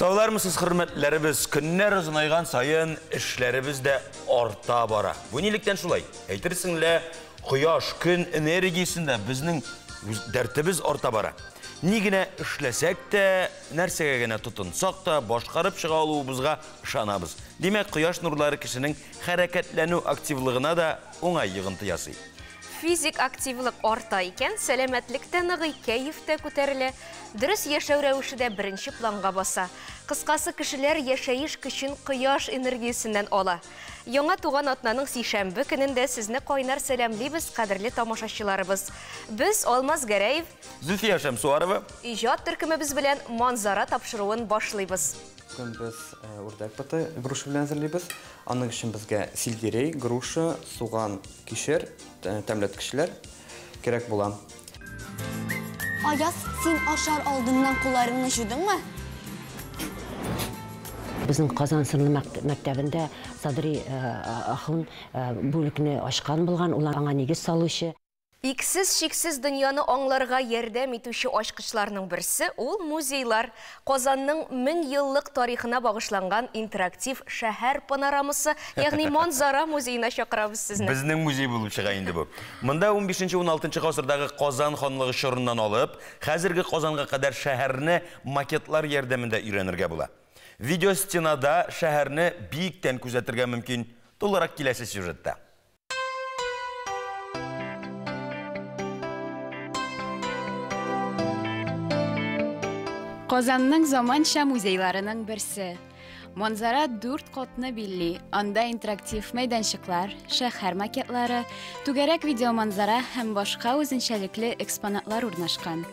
Sağlarmısınız hürmetlerimiz, günler uzunaygan sayın işlerimiz de orta bara. Bu nilikten şulay. Eytirsinle Quyosh, gün energiyasında bizning dertimiz orta bara. Nigine işlesek de, nersege gene tutunsak da, boşqarıp çıqaluğumuzga ışanabız. Demek Quyosh nurları kişinin hareketlenu aktivliğine de oңай yığıntı yasый. Fizik aktivlik orta iken, selametlikte nıgı keyifte көтеріле, dürüst yaşau rәвешіде birinci planға basa. Kıskası kişiler yaşayış kışın Quyosh enerjisinden ola. Яңа туган атнаның сейшәмбе көнендә сезне кайнар сәламлибез, кадерле тамашачыларыбыз. Без Алмаз Гәрәев, Зөлфия Шәмсуарова, иҗат төркемебез белән манзара тапшыруын башлыйбыз. Biz urdak pata груша белән әзерлибез. Аның өчен безгә сельдерей, груша, суган, кишер, тәмләткечләр кирәк була. Аяз, син ашар алдыннан кулларыңны жудыңмы? Bizning Qozon sirli maktabында Sadri Ахун бүлекне ашкан булган, улар аңа нигез салучы. Иксез шиксез дөньяны аңларга ярдәм итүче ачкычларның берсе ул музейлар. Казанның 1000 еллык тарихына багышланган интерактив шәһәр панорамасы, ягъни манзара музеена чакырабыз сезне. Безнең музей булып чыга инде бу. Монда 15-16 гасырдагы Казан ханлыгы чорыннан алып, хәзерге Казанга кадәр шәһәрне макетлар ярдәмендә өйрәнергә була. Видеостенада шәһәрне биектән күзәтергә мөмкин. Толырак киләсе сюжетта. Казанның заманча музейларының берсе. Манзара 4 катлы билли, анда интерактив мәйданчыклар, шәһәр макетлары, түгәрәк видеоманзара һәм башка үзенчәлекле экспонатлар урнашкан.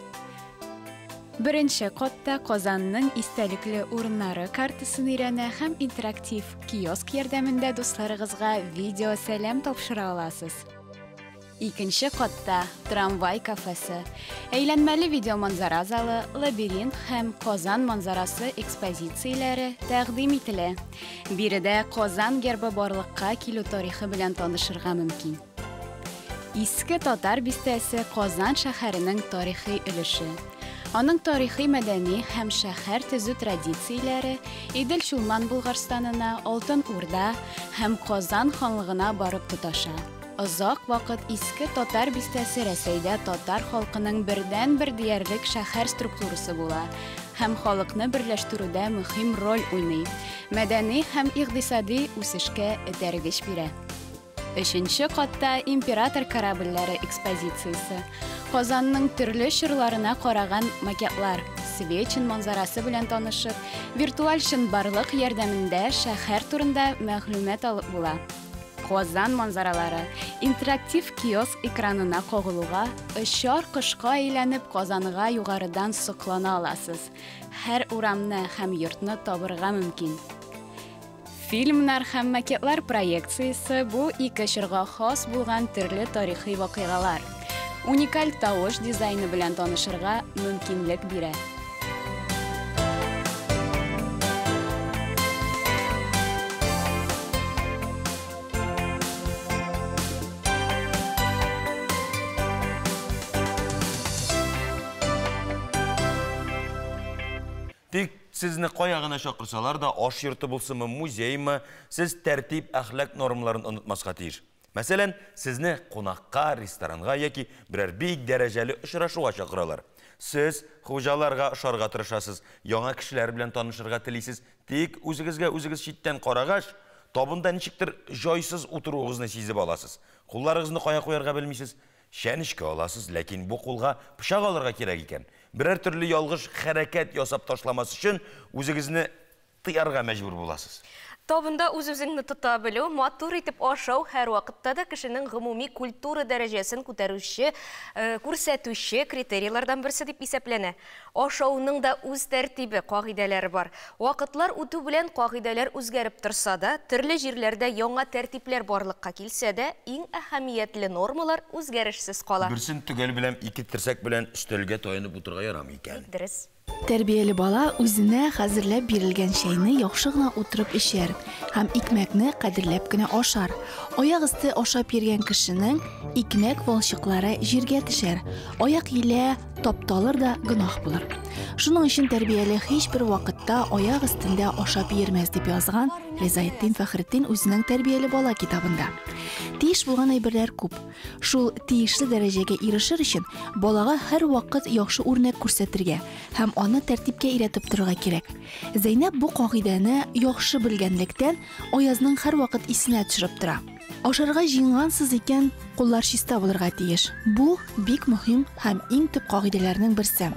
Беренче катта Казанның истәлекле урыннары картасын өйрәнә һәм интерактив киоск ярдәмендә дусларыгызга видео сәлам тапшыра аласыз. Икенче катта трамвай кафесы, әйләнмәле видеоманзара залы, лабиринт һәм Казан манзарасы экспозицияләре тәкъдим ителә. Биредә Казан гербы барлыкка килү тарихы белән танышырга мөмкин. Иске татар бистәсе Казан шәһәренең тарихи өлеше. Аның тарихи мәдәни һәм шәһәр төзү традицияләре Идел Чулман Булгарстанына, Алтын Урда һәм Казан ханлыгына барып тоташа. Озак вакыт иске татар бистәсе Рәсәйдә татар халкының бердән-бер диярлек шәһәр структурасы була һәм халыкны берләштерүдә мөһим роль уйный. Мәдәни һәм икътисади үсешкә этәргеч бирә. Өченче катта император корабльләре экспозициясе. Казанның төрле чорларына караган макетлар, Свечин манзарасы белән танышып, виртуаль чынбарлык ярдәмендә шәһәр турында мәгълүмат алып була. Казан манзаралары интерактив киоск экранына кагылуга, очар кышка әйләнеп Казанга югарыдан соклана аласыз. Һәр урамны һәм йортны табырга мөмкин. Фильмнар һәм макетлар проекциясе бу ике чорга хас булган төрле тарихи вакыйгалар. Уникаль тавыш дизайны белән танышырга мөмкинлек бирә. Тик сезне каягына чакырсалар да, аш йорты булсымы, музеймы, сез тәртип, әхлак нормаларын онытмаска тиеш. Мәсәлән, сезне кунакка, ресторанга яки берәр бик дәрәҗәле очрашуга чакыралар. Сез хуҗаларга ошарга тырышасыз, яңа кешеләр белән танышырга телисез, тик үзегезгә үзегез читтән карагач, табында ничектер җайсыз утыруыгызны сизеп аласыз. Кулларыгызны кая куярга белмисез, шәнишкә аласыз, ләкин бу кулга пычак алырга кирәк икән. Берәр төрле ялгыш хәрәкәт ясап ташламас өчен үзегезне тыярга мәҗбүр буласыз. Табында үз-үзеңне тота белү, матур итеп ашау һәр вакытта да кешенең гомуми культура дәрәҗәсен күтәрүче, күрсәтүче критерийлардан берсе дип исәпләнә. Ашауның да үз тәртибе, кагыйдәләре бар. Вакытлар үтү белән кагыйдәләр үзгәреп торса да, төрле җирләрдә яңа тәртипләр барлыкка килсә дә, иң әһәмиятле нормалар үзгәрешсез кала. Берсен төгәл белән, ике терсәк белән өстәлгә таянып утырга ярамый икән. Дөрес. Тәрбияле бала үзенә хәзерләп бирелгән чәйне яхшы гына утырып эчәр һәм икмәкне кадерләп кенә ашар. Аяк өсте ашап йөргән кешенең икмәк валчыклары җиргә төшәр. Аяк илә тапталыр да гөнаһ булыр. Шуның өчен тәрбияле һичбер вакытта аяк өстендә ашап йөрмәс дип язган Ризаетдин Фәхретдин үзенең тәрбияле бала китабында. Тиеш булган әйберләр күп. Шул тиешле дәрәҗәгә ирешер өчен балага һәр вакыт яхшы үрнәк күрсәтергә һәм аны тәртипкә өйрәтеп торырга кирәк. Зәйнәп бу кагыйдәне яхшы белгәнлектән Аязның һәр вакыт исенә төшереп тора. Ашарга җыенгансыз икән, куллар чиста булырга тиеш. Бу бик мөһим һәм иң төп кагыйдәләрнең берсе.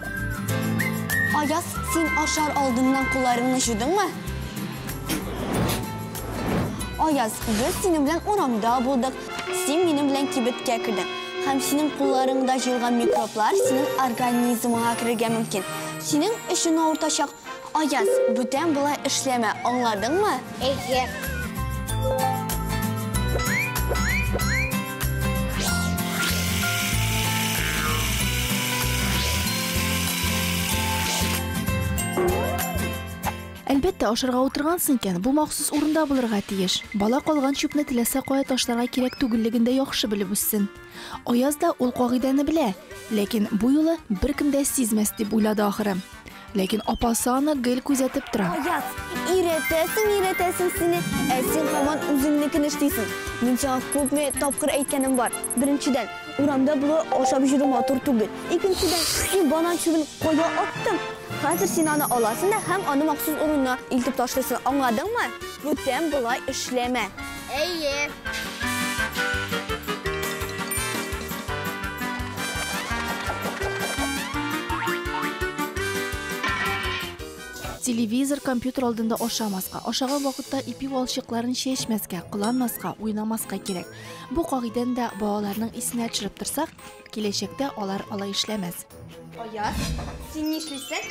Аяз, син ашар алдыннан кулларыңны жудыңмы? Аяз, без синең белән урамда булдык. Син минем белән кибеткә кирдең. Һәм синең кулларыңда җыелган микроблар синең организмыңа керергә мөмкин. Синең эшең авыртачак. Аяз, бүтән булай эшләмә, аңладыңмы? Әйе. Әлбәттә, ашарга утыргансың икән, бу махсус урында булырга тиеш. Бала калган чүпне теләсә кая ташларга кирәк түгеллеген дә яхшы белеп үссен. Аяз да ул кагыйдәне белә, ләкин бу юлы беркем дә сизмәс дип уйлады ахыры. Ләкин апасы аны гел күзәтеп тора. Аяз, өйрәтәсең сине, син һаман үзеңнекен эшлисең. Мин сиңа күпме тапкыр әйткәнем бар. Беренчедән, урамда булып ашап йөрү матур түгел. Икенчедән, син банан чүбен кая аттың? Хәзер син аны аласың да һәм аны махсус урынына илтеп ташлыйсың. Аңладыңмы? Бүтән булай эшләмә. Әйе. Телевизор, компьютер алдында ашамаска, ашаган вакытта ипи валчыкларын чәчмәскә, кыланмаска, уйнамаска кирәк. Бу кагыйдәне дә балаларның исенә төшереп торсак, киләчәктә алар алай эшләмәс. Аяз, син нишлисең?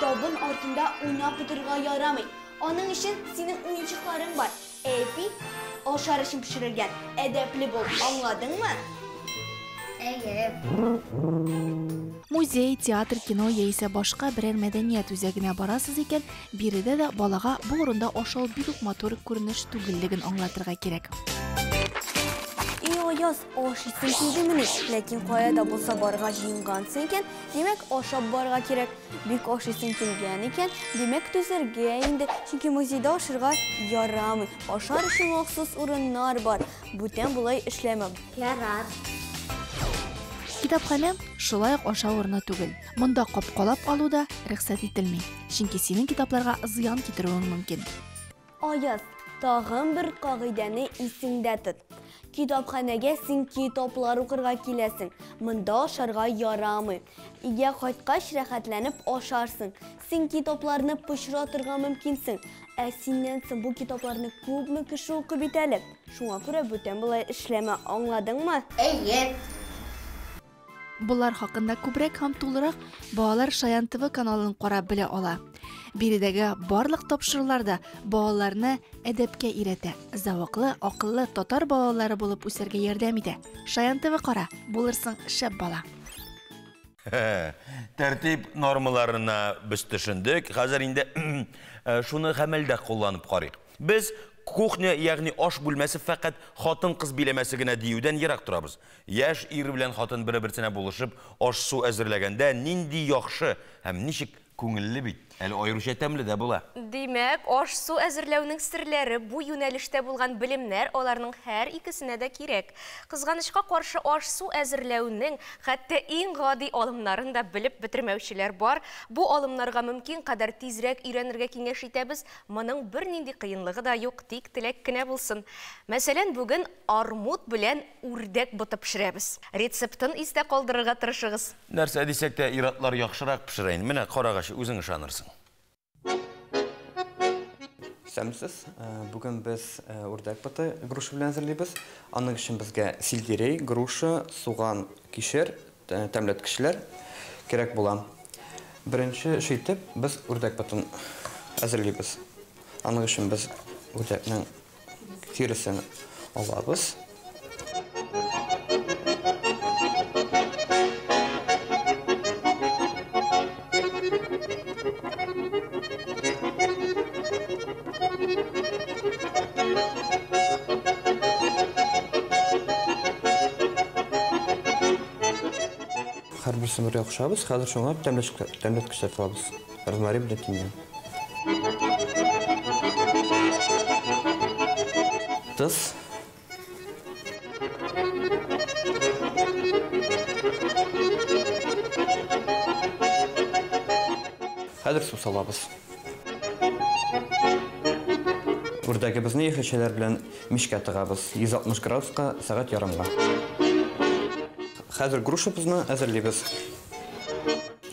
Табын артында уйнап утырырга ярамый. Аның өчен синең уенчыкларың бар. Әйпи, ашар өчен пешерелгән. Әдәпле бул, аңладыңмы? Әйе. Музей, театр, кино яисә башка берәр мәдәният үзәгенә барасыз икән, биредә дә балага бу урында ашау бик үк матур күренеш түгеллеген аңлатырга кирәк. Аяз, ашыйсың килдемени, ләкин кая да булса барга җыенгансың икән, димәк ашап барга кирәк. Бик ашыйсың килгән икән, димәк түзәргә инде, чөнки музейда ашарга ярамый. Ашар өчен махсус урыннар бар. Бүтән булай эшләмә. Ярар. Китапханә шулай ук ашау урыны түгел. Монда капкалап алу да рөхсәт ителми, чөнки синең китапларга зыян китерүең мөмкин. Аяз, тагын бер кагыйдәне исеңдә тот. Китапханәгә син китаплар укырга киләсең. Монда ашарга ярамый. Өйгә кайткач рәхәтләнеп ашарсың. Син китапларны пычратырга мөмкинсең. Синнән соң бу китапларны күпме кеше укый бит әле. Шуңа күрә бүтән булай эшләмә, аңладыңмы? Әйе. Булар хакында күбрәк һәм тулырак балалар Шаян ТВ каналын карап белә ала. Биредәге барлык тапшыруларда балаларны әдәпкә өйрәтә. Заваклы, акыллы татар балалары булып үсәргә ярдәм итә. Шаян ТВ кара, булырсың шәп бала. Тәртип нормаларына без төшендек. Хәзер инде шуны гамәлдә кулланып карыйк. Без кухня, ягъни аш бүлмәсе фақат хатын-кыз биләмәсе генә диюдән ерак торабыз. Яшь ир белән хатын бер-берсенә булышып, аш-су әзерләгәндә нинди яхшы һәм ничек күңелле бит. Әле айрыша тәмле дә була. Димәк, аш-су әзерләүнең серләре бу юнәлештә булган белемнәр аларның һәр икесенә дә кирәк. Кызганычка каршы аш-су әзерләүнең хәтта иң гади алымнарын да белеп бетермәүчеләр бар. Бу алымнарга мөмкин кадәр тизрәк өйрәнергә киңәш итәбез. Моның бернинди кыенлыгы да юк, тик теләк кенә булсын. Мәсәлән, бүген армут белән үрдәк бутып пешерәбез. Рецептын истә калдырырга тырышыгыз. Нәрсә дисәк тә иратлар яхшырак пешерә. Менә карагач үзең ышанырсың. Сәмсез, бүген без үрдәк боты груша белән әзерлибез. Аның өчен безгә сельдерей, груша, суган, кишер, тәмләткечләр кирәк була. Беренче эш итеп без үрдәк ботын әзерлибез. Аның өчен без үрдәкнең тиресен алабыз. bir-birсен бер яхшабыз. Хәзер шуңа тәмләткечләр салабыз. Розмарин белән тимьян. Тыз. Хәзер су салабыз. Үрдәгебезне яшелчәләр белән мишкә тыгабыз. 160 градуска сәгать ярымга. Хәзер грушабызны әзерлибез.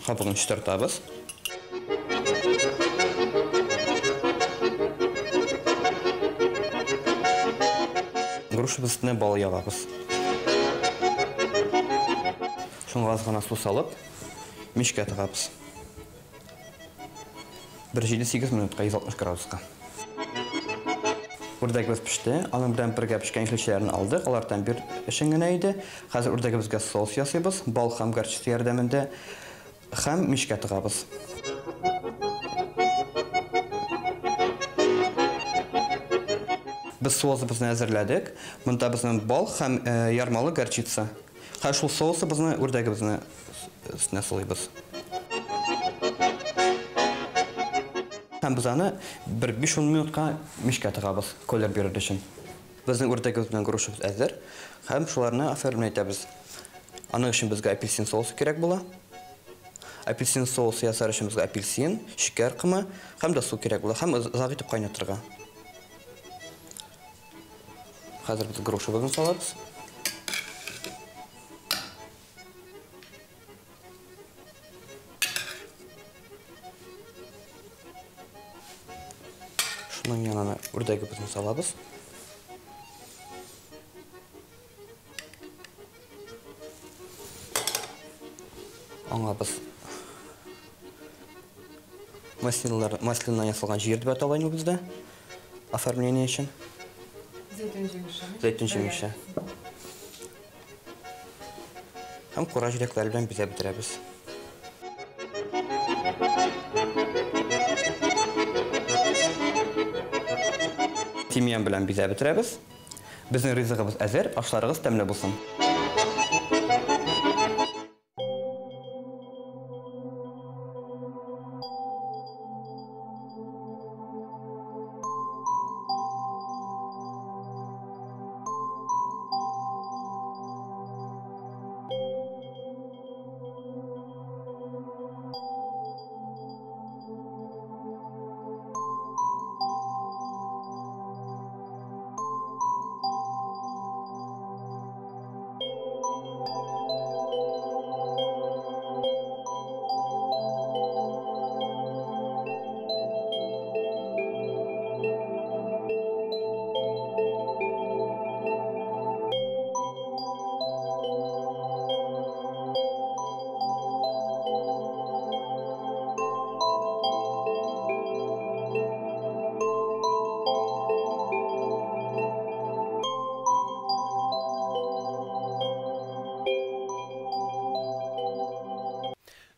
Кабыгын чистартабыз. Грушабыз өстенә бал ягабыз. Шуңа аз гына су салып, мишкә тыгабыз. 1-8 минутка 160 градуска. Үрдәгебез пеште, аның белән бергә пешкән яшелчәләрне алдык, алардан бер эшен генә иде. Хәзер үрдәгебезгә соус ясыйбыз, бал һәм горчица ярдәмендә һәм мишкә тыгабыз. Без соусыбызны әзерләдек. Монда безнең бал һәм ярмалы горчица. Һәм шул соусыбызны үрдәгебезне өстенә салыйбыз. Һәм без аны 5-10 минутка мишкә тыгабыз, колер бирер өчен. Безнең үрдәгебез белән грушыбыз әзер, һәм шуларны оформлять итәбез. Аның өчен безгә апельсин соусы кирәк була. Апельсин соусы ясар өчен безгә апельсин, шикәр кымы һәм дә су кирәк була, һәм озак итеп кайнатырга. Хәзер без грушыбызны салабыз. Шуның янына үрдәгебезне салабыз. Аңа без маслиннан ясалган җир дип аталган бездә. Оформление өчен. Зәйтүн җимеше. Һәм кура җиләкләр белән бизәп бетерәбез. Тимьян белән бизәп бетерәбез. Безнең ризыгыбыз әзер, ашларыгыз тәмле булсын.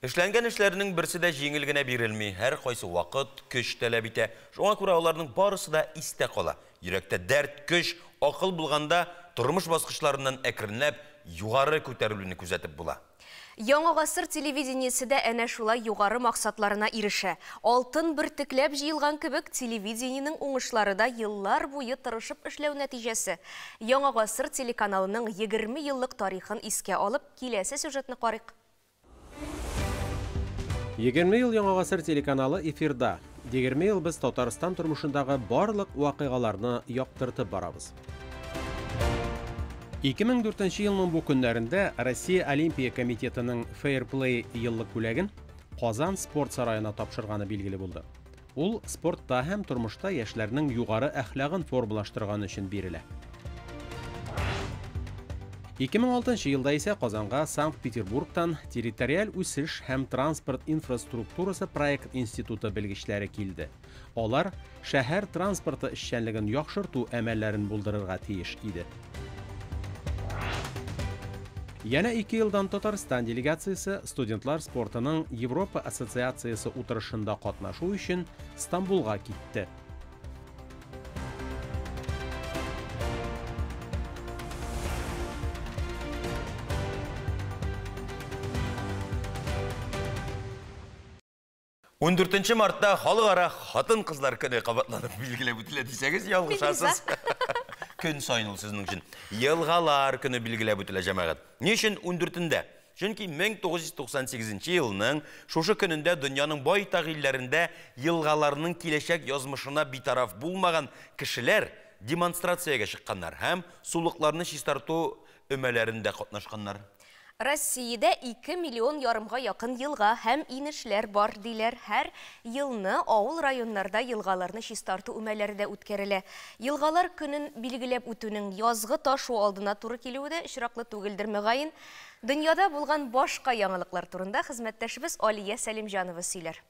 Эшләнгән эшләрнең берсе дә җиңел генә бирелми. Һәр кайсы вакыт, көч таләп итә. Шуңа күрә аларның барысы да истә кала. Йөрәктә дәрт, көч, акыл булганда тормыш баскычларыннан әкренләп югары күтәрелүне күзәтеп була. Яңа гасыр телевидениесе дә әнә шулай югары максатларына ирешә. Алтын бөртекләп җыелган кебек телевидениенең уңышлары да еллар буе тырышып эшләү нәтиҗәсе. Яңа гасыр телеканалының 20 еллык тарихын искә алып, киләсе сюжетны карыйк. 20 ел Яңа гасыр телеканалы эфирда. 20 ел без Татарстан тормышындагы барлык вакыйгаларны яктыртып барабыз. 2004 елның бу көннәрендә Россия Олимпия комитетының Fair Play еллык бүләген Казан спорт сараена тапшырганы билгеле булды. Ул спортта һәм тормышта яшьләрнең югары әхлагын формалаштырган өчен бирелә. 2006 елда исә Казанга Санкт-Петербургтан территориаль үсеш һәм транспорт инфраструктурасы проект институты белгечләре килде. Алар шәһәр транспорты эшчәнлеген яхшырту әмәлләрен булдырырга тиеш иде. Яна 2 елдан Татарстан делегациясе студентлар спортының Европа ассоциациясы утырышында катнашу өчен Стамбулга китте. 14 мартта халыкара хатын кызлар көне кабатланып билгеләп үтелә дисәгез, ялгышасыз. Көн сайын ул сезнең өчен. Елгалар көне билгеләп үтелә җәмәгать. Ни өчен 14-дә? Чөнки 1998 елның шушы көнендә дөньяның байтак илләрендә елгаларның киләчәк язмышына битараф булмаган кешеләр демонстрациягә чыкканнар һәм сулыкларны чистарту өмәләрендә катнашканнар. Россиядә 2 миллион ярымга якын елга һәм инешләр бар диләр. Һәр елны авыл районнарда елгаларны чистарту өмәләре дә үткәрелә. Елгалар көнен билгеләп үтүнең язгы ташу алдына туры килүе дә очраклы түгелдер мөгаен. Дөньяда булган башка яңалыклар турында хезмәттәшебез Алия Сәлимҗанова сөйләр.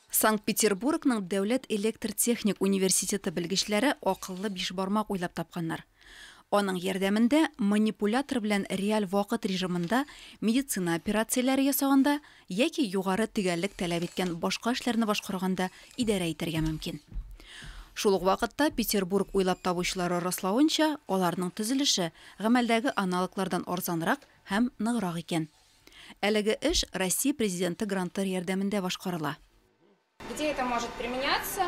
Санкт-Петербургның Дәүләт электротехник университеты белгечләре акыллы биш бармак уйлап тапканнар. Аның ярдәмендә манипулятор белән реаль вакыт режимында медицина операцияләре ясаганда яки югары төгәллек таләп иткән башка эшләрне башкарганда идарә итәргә мөмкин. Шул ук вакытта Петербург уйлап табучылары раславынча, аларның төзелеше гамәлдәге аналоглардан арзанрак һәм ныграк икән. Әлеге эш Россия президенты гранты ярдәмендә башкарыла. Где это может применяться?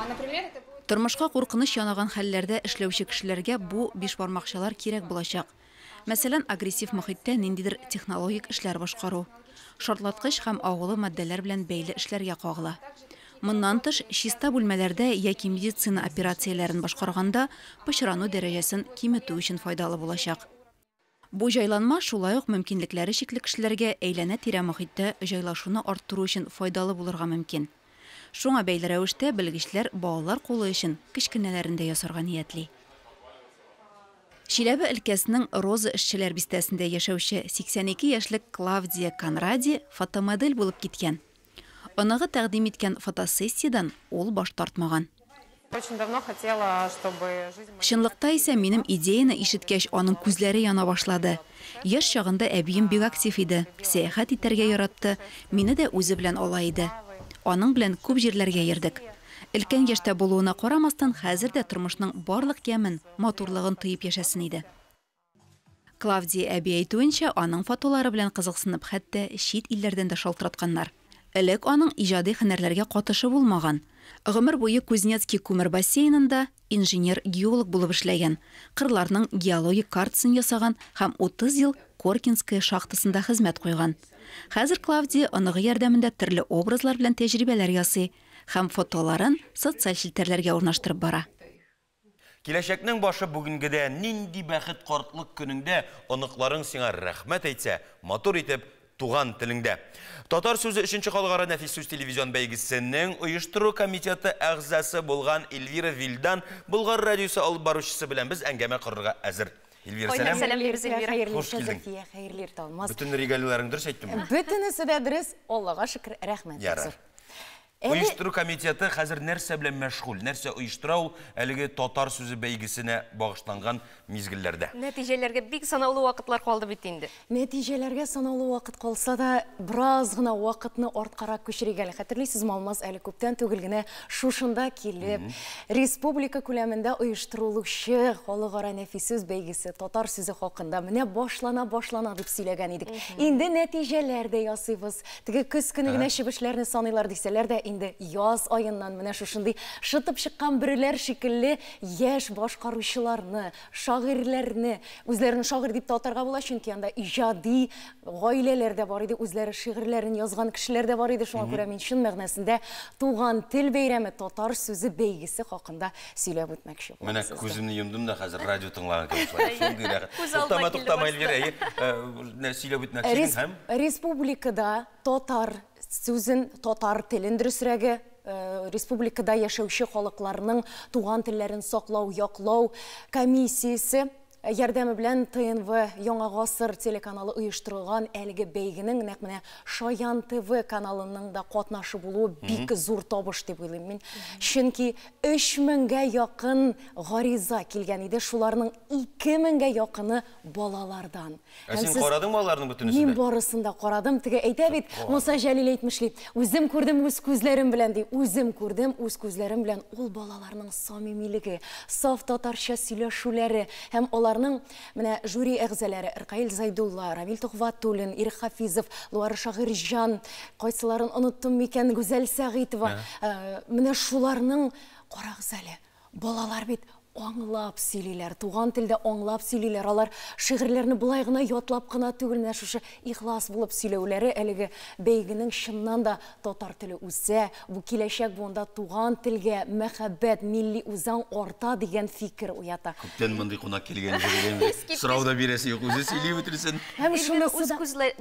Например, это будет... Тормышка куркыныч янаган хәлләрдә эшләүче кешеләргә бу биш бармакчалар кирәк булачак. Мәсәлән, агрессив мөхиттә ниндидер технологик эшләр башкару, шартлаткыч һәм агылы матдәләр белән бәйле эшләргә кагыла. Моннан тыш, чиста бүлмәләрдә яки медицина операцияләрен башкарганда пычрану дәрәҗәсен киметү өчен файдалы булачак. Бу җайланма шулай ук мөмкинлекләре чикле кешеләргә әйләнә-тирә мөхиттә җайлашуны арттыру өчен файдалы булырга мөмкин. Шуңа бәйле рәвештә белгечләр балалар кулы өчен кечкенәләрен дә ясарга ниятли. Чиләбе өлкәсенең Роза эшчеләр бистәсендә яшәүче 82 яшьлек Клавдия Конради фотомодель булып киткән. Аныгы тәкъдим иткән фотосессиядан ул баш тартмаган. Очень давно хотела, чтобы жизнь... Чынлыкта исә минем идеяны ишеткәч аның күзләре яна башлады. Яшь чагында әбием бик актив иде, сәяхәт итәргә яратты, мине дә үзе белән ала иде. Аның белән күп җирләргә йөрдек. Өлкән яшьтә булуына карамастан, хәзер дә тормышның барлык ямен, матурлыгын тоеп яшәсен иде. Клавдия әби әйтүенчә, аның фотолары белән кызыксынып, хәтта чит илләрдән дә шалтыратканнар. Элек аның иҗади һөнәрләргә катышы булмаган. Гомер буе Кузнецкий күмер бассейнында инженер-геолог булып эшләгән, кырларның геологик картасын ясаган һәм 30 ел Коркинская шахтасында хезмәт куйган. Хәзер Клавдия аныгы ярдәмендә төрле образлар белән тәҗрибәләр ясый һәм фотоларын социаль челтәрләргә урнаштырып бара. Киләчәкнең башы бүгенгедә нинди бәхет картлык көнеңдә оныкларың сиңа рәхмәт әйтсә, матур итеп туган телеңдә. Татар сүзе 3-нче халыкара нәфис сүз телевизион бәйгесенең оештыру комитеты әгъзасы булган Эльвира Вилдан Болгар радиосы алып баручысы белән без әңгәмә корырга әзер. Эльвира, сәлам. Хош килдең. Хәерле тормас. Бүтән регалияларың дөрес әйттеңме? Бөтенесе дә дөрес. Аллага шөкер, рәхмәт. Оештыру комитеты хәзер нәрсә белән мәшгуль? Нәрсә оештыру әлеге татар сүзе бәйгесенә багышланган мизгелләрдә? Нәтиҗәләргә бик санаулы вакытлар калды бит инде. Нәтиҗәләргә санаулы вакыт калса да, бераз гына вакытны арткарак күчерик әле. Хәтерлисез, Алмаз, әле күптән түгел генә шушында килеп, республика күләмендә оештырылучы халыкара нәфис сүз бәйгесе татар сүзе хакында менә башлана дип сөйләгән идек. Инде нәтиҗәләр дә ясыйбыз. Теге көз көне генә чебешләрне саныйлар дисәләр дә, инде яз айыннан менә шушындый шытып чыккан бүреләр шикелле яшь башкаручыларны, шагыйрьләрне, үзләрен шагыйрь дип татарга була, чөнки анда иҗади гаиләләр дә бар иде, үзләре шигырьләрен язган кешеләр дә бар иде. Шуңа күрә мин чын мәгънәсендә туган тел бәйрәме татар сүзе бәйгесе хакында сөйләп үтмәкче булам. Менә күземне йомдым да хәзер радио тыңлаган кебек. Туктама Эльвира, сөйләп үтмәкче һәм республикада татар сүзен, татар телен дөресрәге, республикада яшәүче халыкларның туган телләрен саклау, яклау комиссиясе ярдәме белән ТНВ Яңа гасыр телеканалы оештырылган әлеге бәйгенең нәкъ менә Шаян ТВ каналының да катнашы булуы бик зур табыш дип уйлыйм мин. Чөнки 3000гә якын гариза килгән иде, шуларның 2000гә якыны балалардан. Син карадыңмы аларның бөтенесен? Мин барысын да карадым. Теге әйтә бит, Муса Җәлил әйтмешли, үзем күрдем үз күзләрем белән ди, үзем күрдем үз күзләрем белән ул балаларның самимилеге, саф татарча сөйләшүләре һәм алар аларның менә жюри әгъзалары Иркаил Зайдулла, Рамил Тухватуллин, Ирек Хафизов, Луар Шагырҗан, кайсыларын оныттым микән, Гүзәл Сәгыйтова, менә шуларның карагыз әле. Балалар бит аңлап сөйлиләр, туган телдә аңлап сөйлиләр. Алар шигырьләрне булай гына ятлап кына түгел, менә шушы ихлас булып сөйләүләре әлеге бәйгенең чыннан да татар теле үсә, бу киләчәк буында туган телгә мәхәббәт, милли үзаң арта дигән фикер уята. Күптән мондый кунак килгән җирдә сорауда бирәсе юк, үзе сөйли бетерсен. Һәм шуны үз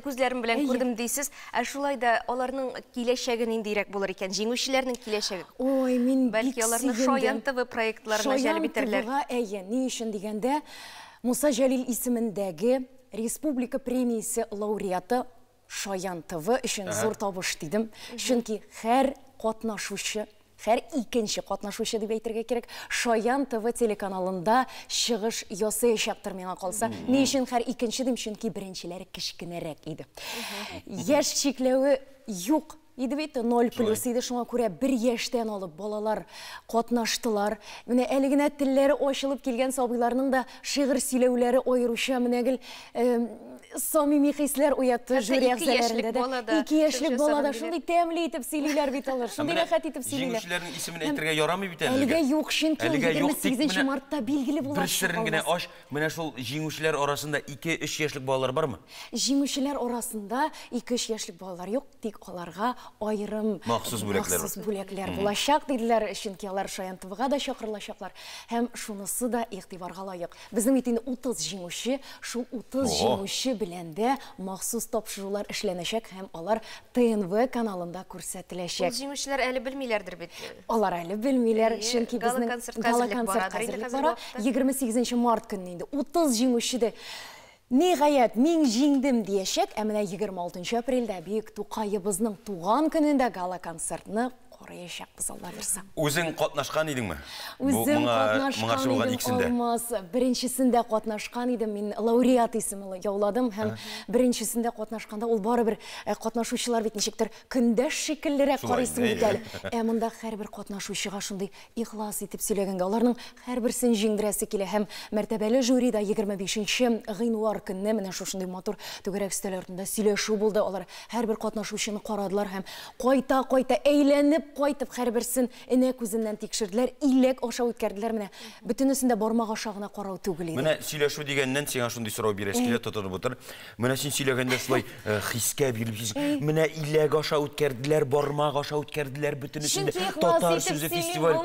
күзләрем белән күрдем дисез, шулай да аларның киләчәге ниндирәк булыр икән, җиңүчеләрнең киләчәге? Ой, мин бәлки аларны Шаян ТВ проектларына җәлеп итәрләр. Ни өчен дигәндә, Муса Җәлил исемендәге республика премиясе лауреаты Шаян ТВ өчен зур табыш дидем. Чөнки һәр катнашучы, һәр икенче катнашучы дип әйтергә кирәк, Шаян ТВ телеканалында чыгыш ясаячактыр миңа калса. Ни өчен һәр икенче дим, чөнки беренчеләре кечкенәрәк иде. Яшь чикләве юк. Иде бит 0+ иде, шуңа күрә 1 яшьтән алып балалар катнаштылар. Менә әле генә телләре ачылып килгән сабыйларның да шигырь сөйләүләре аеруча менә самими хисләр уятты жюри әгъзаларында да. 2 яшьлек балада шундый тәмле итеп сөйлиләр бит алар. Шундый рәхәт итеп сөйлиләр. Җиңүчеләрнең исемен әйтергә ярамый бит әлегә. Әлегә юк, чөнки 28 мартта билгеле булачак. Бер сирен генә аш, менә шул җиңүчеләр арасында 2-3 яшьлек балалар бармы? Җиңүчеләр арасында 2-3 яшьлек балалар юк, тик аларга айрым махсус бүләкләр булачак диделәр, чөнки алар Шаян ТВга да чакырылачаклар. Һәм шунысы да игътибарга лаек. Безнең бит инде 30 җиңүче, шул 30 җиңүче белән дә махсус тапшырулар эшләнәчәк һәм алар ТНВ каналында күрсәтеләчәк. Ул җиңүчеләр әле белмиләрдер бит. Алар әле белмиләр, чөнки безнең гала концерт хәзерлек бара. 28 март көнне инде 30 җиңүче дә Нигаят, мин җиңдем диячәк, ә менә 26 апрельдә Бөек Тукайыбызның туган көнендә гала концертны караячакбыз, Алла бирсә. Үзең катнашкан идеңме? Үзем катнашкан идем, алмаз. Беренчесендә катнашкан идем, мин лауреат исемен яуладым һәм беренчесендә катнашканда ул барыбер катнашучылар бит ничектер көндәш шикеллерәк карыйсың бит әле. Ә монда һәрбер катнашучыга шундый ихлас итеп сөйләгәнгә, аларның һәрберсен җиңдерәсе килә һәм мәртәбәле жюрида 25 гыйнвар көнне менә шушындый матур түгәрәк өстәл артында сөйләшү булды. Алар һәрбер катнашучыны карадылар һәм кайта әйләнеп кайтып һәрберсен энә күзеннән тикшерделәр, иләк аша үткәрделәр. Менә бөтенесендә бармак аша гына карау түгел иде. Менә сөйләшү дигәннән сиңа шундый сорау бирәс килә, тотынып утыр. Менә син сөйләгәндә шулай хискә биреп, менә иләк аша үткәрделәр, бармак аша үткәрделәр, бөтенесендә татар сүзе фестиваль.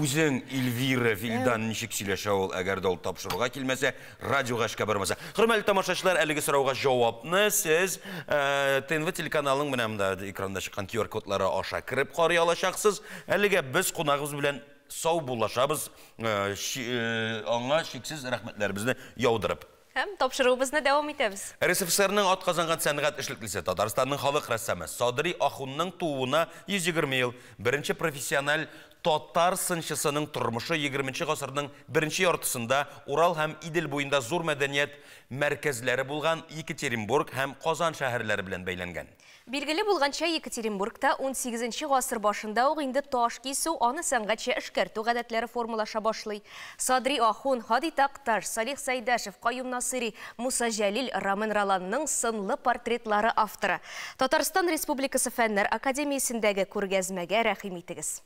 Үзең Эльвира Филдан ничек сөйләшә ул, әгәр дә ул тапшыруга килмәсә, радиога эшкә бармаса. Хөрмәтле тамашачылар, әлеге сорауга җавапны сез ТНВ телеканалының менә монда экранда чыккан QR кодлары аша кирип карый алачаксыз. Әлегә без кунагыбыз белән сау булашабыз. Аңа шиксез рәхмәтләребезне яудырып. Һәм тапшыруыбызны дәвам итәбез. РСФСРның атказанган сәнгать эшлеклесе Татарстанның халык рәссамы Садри Ахунның тууына 120 ел. Беренче профессиональ татар сынчысының тормышы 20 гасырның беренче яртысында Урал һәм Идел буенда зур мәдәният мәркәзләре булган Екатеринбург һәм Казан шәһәрләре белән бәйләнгән. Билгеле булганча, Екатеринбургта 18 гасыр башында ук инде таш кисү, аны сәнгатьчә эшкәртү гадәтләре формалаша башлый. Садри Ахун, Хади Такташ, Салих Сайдашев, Каюм Насыри, Муса Җәлил, Рамен Раланның сынлы портретлары авторы. Татарстан Республикасы Фәннәр академиясендәге күргәзмәгә рәхим итегез.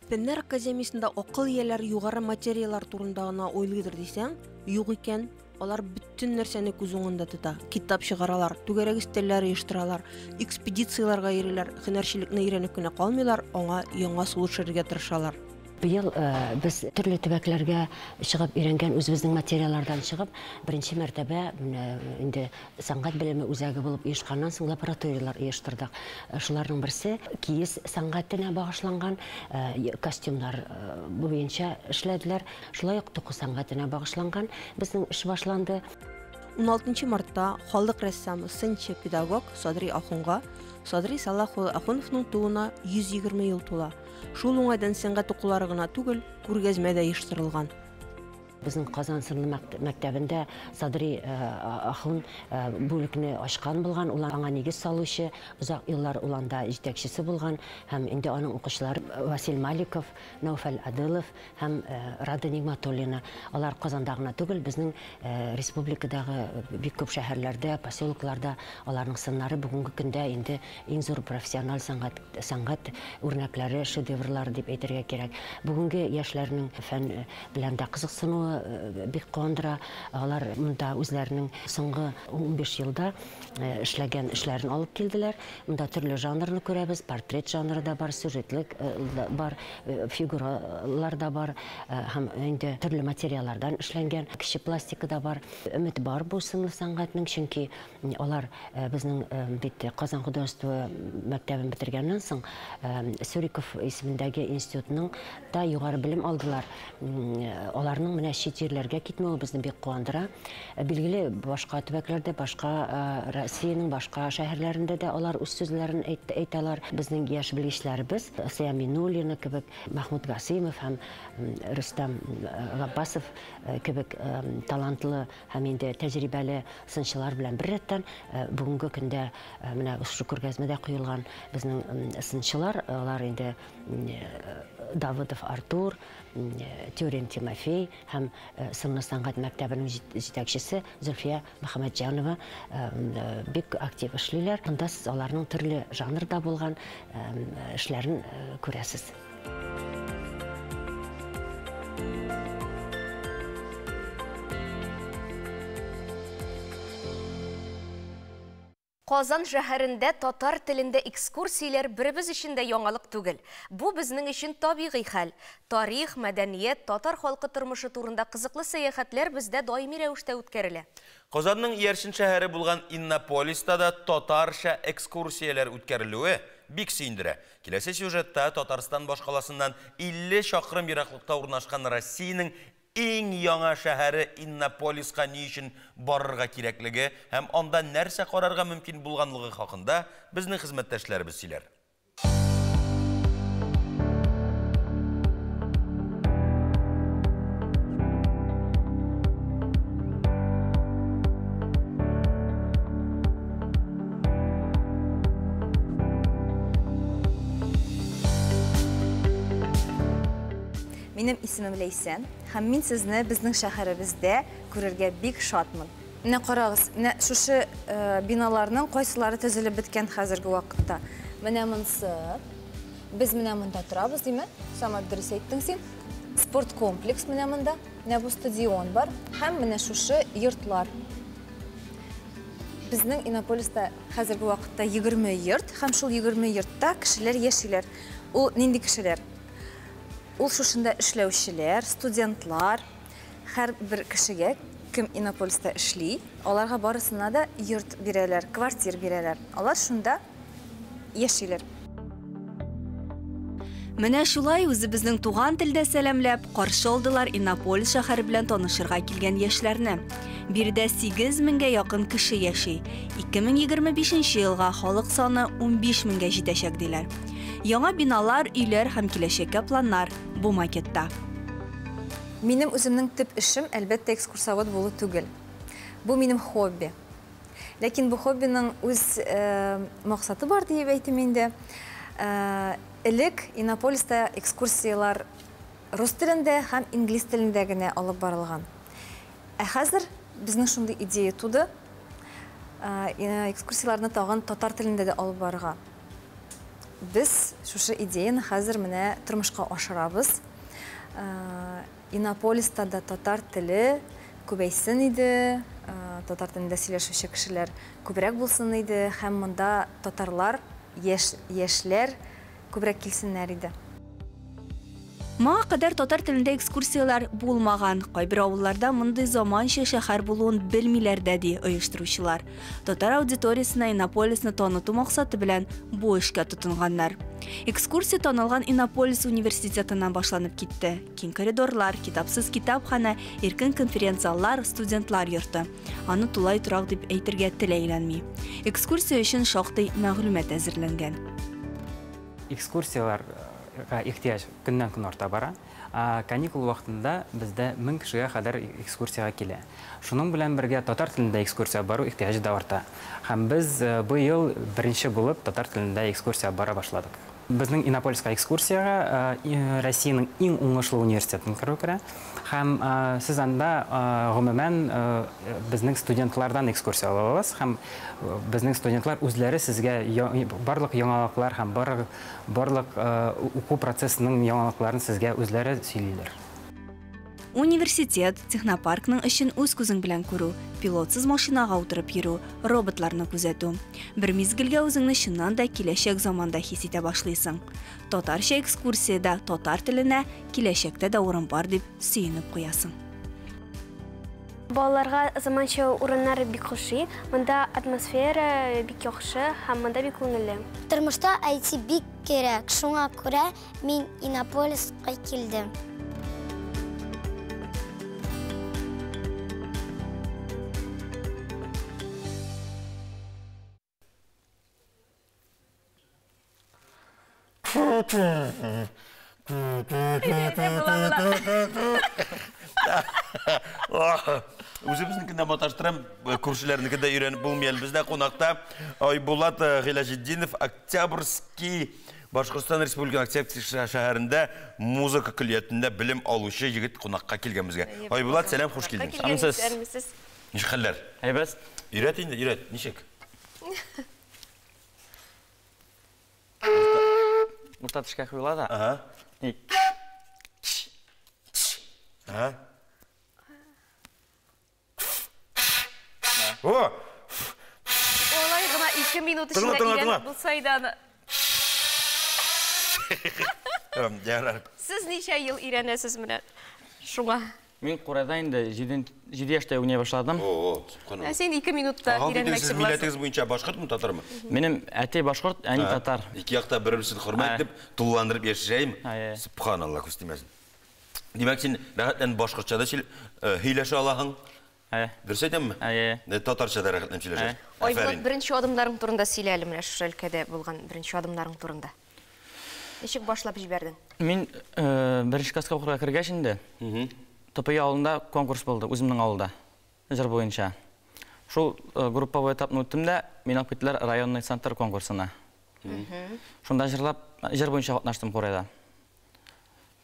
Фәннәр академиясендә акыл ияләр югары материаллар турында гына уйлыйдыр дисәң, юк икән. Алар bütün нәрсәне күз уңында тота. Китап чыгаралар, түгәрәк өстәлләр оештыралар, экспедицияларга йөриләр, һөнәрчелекне өйрәнеп кенә калмыйлар, аңа яңа сулыш төшерергә тырышалар. Быел без төрле төбәкләргә чыгып өйрәнгән үзебезнең материаллардан чыгып, беренче мәртәбә инде сәнгать белеме үзәге булып оешканнан соң лабораториялар оештырдык. Шуларның берсе киез сәнгатенә багышланган костюмнар буенча эшләделәр. Шулай ук току сәнгатенә багышланган безнең эш башланды. 16 мартта халык рәссамы, сынчы педагог Садри Ахунга Садри Салах Ахуновның тууына 120 ел тула. Шул уңайдан сәнгать укулары гына түгел, күргәзмә дә оештырылган. Біздің Қазан сынлы мәктәбінде Садри Ахун бүлікні ашқан болған, олар аңа негіз салушы, ұзақ еллар оланда жетекшісі болған, һәм инде аның оқушылары Васил Маликов, Науфал Адылов, һәм Рада Нигматуллина. Алар Қазандағына түгел, біздің республикадағы бик көп шәһәрләрдә, поселокларда аларның сыннары бүгінгі күндә инде иң зур профессиональ сәнгать үрнәкләре, шедеврлар дип әйтергә кирәк. Бүгінгі яшьләрнең фән белән дә кызыксынуы бик куандыра. Алар монда үзләренең соңгы 15 елда эшләгән эшләрен алып килделәр. Монда төрле жанрны күрәбез. Портрет жанры да бар, сюжетлек бар, фигуралар да бар, һәм инде төрле материаллардан эшләнгән. Кече пластика да бар. Өмет бар бу сынлы сәнгатьнең, чөнки алар безнең бит Казан художество мәктәбен бетергәннән соң Суриков исемендәге институтның да югары белем алдылар. Аларның менә чит җирләргә китмәүе безне бик куандыра. Билгеле, башка төбәкләрдә, башка Россиянең башка шәһәрләрендә дә алар үз сүзләрен әйтәләр. Безнең яшь белгечләребез, Сая Минуллина кебек, Махмуд Гасимов һәм Рөстәм Габбасов кебек талантлы һәм инде тәҗрибәле сынчылар белән бер рәттән бүгенге көндә менә шу күргәзмәдә куелган безнең сынчылар, алар инде Давыдов Артур, Тюрин Тимофей һәм сынлы сәнгать мәктәбенең җитәкчесе Зөлфия Мөхәммәтҗанова бик актив эшлиләр. Монда сез аларның төрле жанрда булган эшләрен күрәсез. Казан шәһәрендә татар телендә экскурсияләр беребез өчен дә яңалык түгел. Бу безнең өчен табигый хәл. Тарих, мәдәният, татар халкы тормышы турында кызыклы сәяхәтләр бездә даими рәвештә үткәрелә. Казанның иярчен шәһәре булган Иннополиста да татарча экскурсияләр үткәрелүе бик сөендерә. Киләсе сюжетта Татарстан башкаласыннан 50 чакрым ераклыкта урнашкан Россиянең иң яңа шәһәре Иннополиска ни өчен барырга кирәклеге һәм анда нәрсә карарга мөмкин булганлыгы хакында безнең хезмәттәшләребез сөйләр. Минем исемем Лейсән, һәм мин сезне безнең шәһәребездә күрергә бик шатмын. Менә карагыз, менә шушы биналарның кайсылары төзелеп беткән хәзерге вакытта. Менә монсы, без менә монда торабыз, димме? Самат дөрес әйттең син. Спорт комплекс менә монда, менә бу стадион бар, һәм менә шушы йортлар. Безнең Иннополиста хәзерге вакытта 20 йорт, һәм шул 20 йортта кешеләр яшиләр. Ул нинди кешеләр? Ул шушында эшләүчеләр, студентлар, һәр бер кешегә кем Иннополиста эшли, аларга барысына да йорт бирәләр, квартир бирәләр. Алар шунда яшиләр. Менә шулай үзебезнең туган телдә сәламләп каршы алдылар Иннополис шәһәре белән танышырга килгән яшьләрне. Биредә 8 меңгә якын кеше яши. 2025 елга халык саны 15 меңгә җитәчәк диләр. Яңа биналар, өйләр һәм киләчәккә планнар бу макетта. Минем үземнең төп эшем әлбәттә экскурсовод булу түгел. Бу минем хобби. Ләкин бу хоббиның үз максаты бар дип әйтим инде. Элек Иннополиста экскурсиялар рус телендә һәм инглиз телендә генә алып барылган. Ә хәзер безнең шундый идея туды. Экскурсияларны тагын татар телендә дә алып барырга. Biz şuşu ideyini hazır менә тормышка ашырабыз. Иннополиста да татар теле күбәйсен иде, татар телендә сөйләшүче кешеләр күбрәк булсын иде, һәм монда татарлар, яшьләр күбрәк килсеннәр иде. Моңа кадәр татар телендә экскурсиялар булмаган. Кайбер авылларда мондый заманча шәһәр булуын белмиләр дә ди оештыручылар. Татар аудиториясына Иннополисны таныту максаты белән бу эшкә тотынганнар. Экскурсия танылган Иннополис университетыннан башланып китте. Киң коридорлар, китапсыз китапхана, иркен конференциялар, студентлар йорты. Аны тулай торак дип әйтергә теләйләнми. Экскурсия өчен шактый мәгълүмат әзерләнгән. Экскурсиялар ихтияж күннән-көн арта бара. Каникул вакытында бездә 1000 кешегә кадәр экскурсияга килә. Шуның белән бергә татар телендә экскурсия бару ихтияҗы да арта. Һәм без бу ел беренче булып татар телендә экскурсия бара башладык. Безнең Иннополиска экскурсияга Россиянең иң уңышлы университетын керү керә. Һәм сез анда гомумән безнең студентлардан экскурсия алабыз. Һәм безнең студентлар үзләре сезгә барлык яңалыклар һәм барлык уку процессының яңалыкларын сезгә үзләре сөйлиләр. Университет, технопаркның эшен үз күзең белән күрү, пилотсыз машинага утырып йөрү, роботларны күзәтү. Бер мизгелгә үзеңне чыннан да киләчәк заманда хис итә башлыйсың. Татарча экскурсиядә татар теленә киләчәктә дә урын бар дип сөенеп куясың. Балаларга заманча урыннар бик хуши, монда атмосфера бик яхшы һәм монда бик күңелле. Тормышта IT бик кирәк, шуңа күрә мин Иннополиска килдем. Үзебезнекендә маташтырам, күршеләрнекендә өйрәнеп булмыймы. Бездә кунакта Айбулат Гыйләҗетдинов Октябрьский Башкортстан Республикасы Октябрьский шәһәрендә музыка көллиятендә белем алучы егет кунакка килгән безгә. Айбулат, сәлам, хуш килдегез. Амсыз. Ничек хәлләр? Әйбәт. Өйрәт инде, өйрәт. Ничек? Урта тешкә куела да. Ага. Ага. О! Олай гына 2 минут эчендә өйрәнеп булсайда. Сез ничә ел өйрәнәсез менә шуңа? Мин Курайда инде 7 яшьтә уйный башладым. Сен 2 минутта өйрәнмәкче буласың. Милләтегез буенча башкортмы, татармы? Минем әти башкорт, әни татар. Ике якта бер-берсен хөрмәт итеп, тулландырып яшәйме? Субханалла, күстимәсен. Димәк, син рәхәтләнеп башкортчада һөйләшә алаһың? Дөрес әйтәмме? Татарчада рәхәтләнеп сөйләшәсең. Айбулат, беренче адымларың турында сөйлә әле менә шу өлкәдә булган беренче адымларың турында. Ничек башлап җибәрдең? Мин беренче класска укырга кергәч инде. Топай авылында конкурс булды, үземнең авылда. Җыр буенча. Шул групповой этапны үттем дә, мин алып киттеләр районный центр конкурсына. Шунда җыр буенча катнаштым Курайда.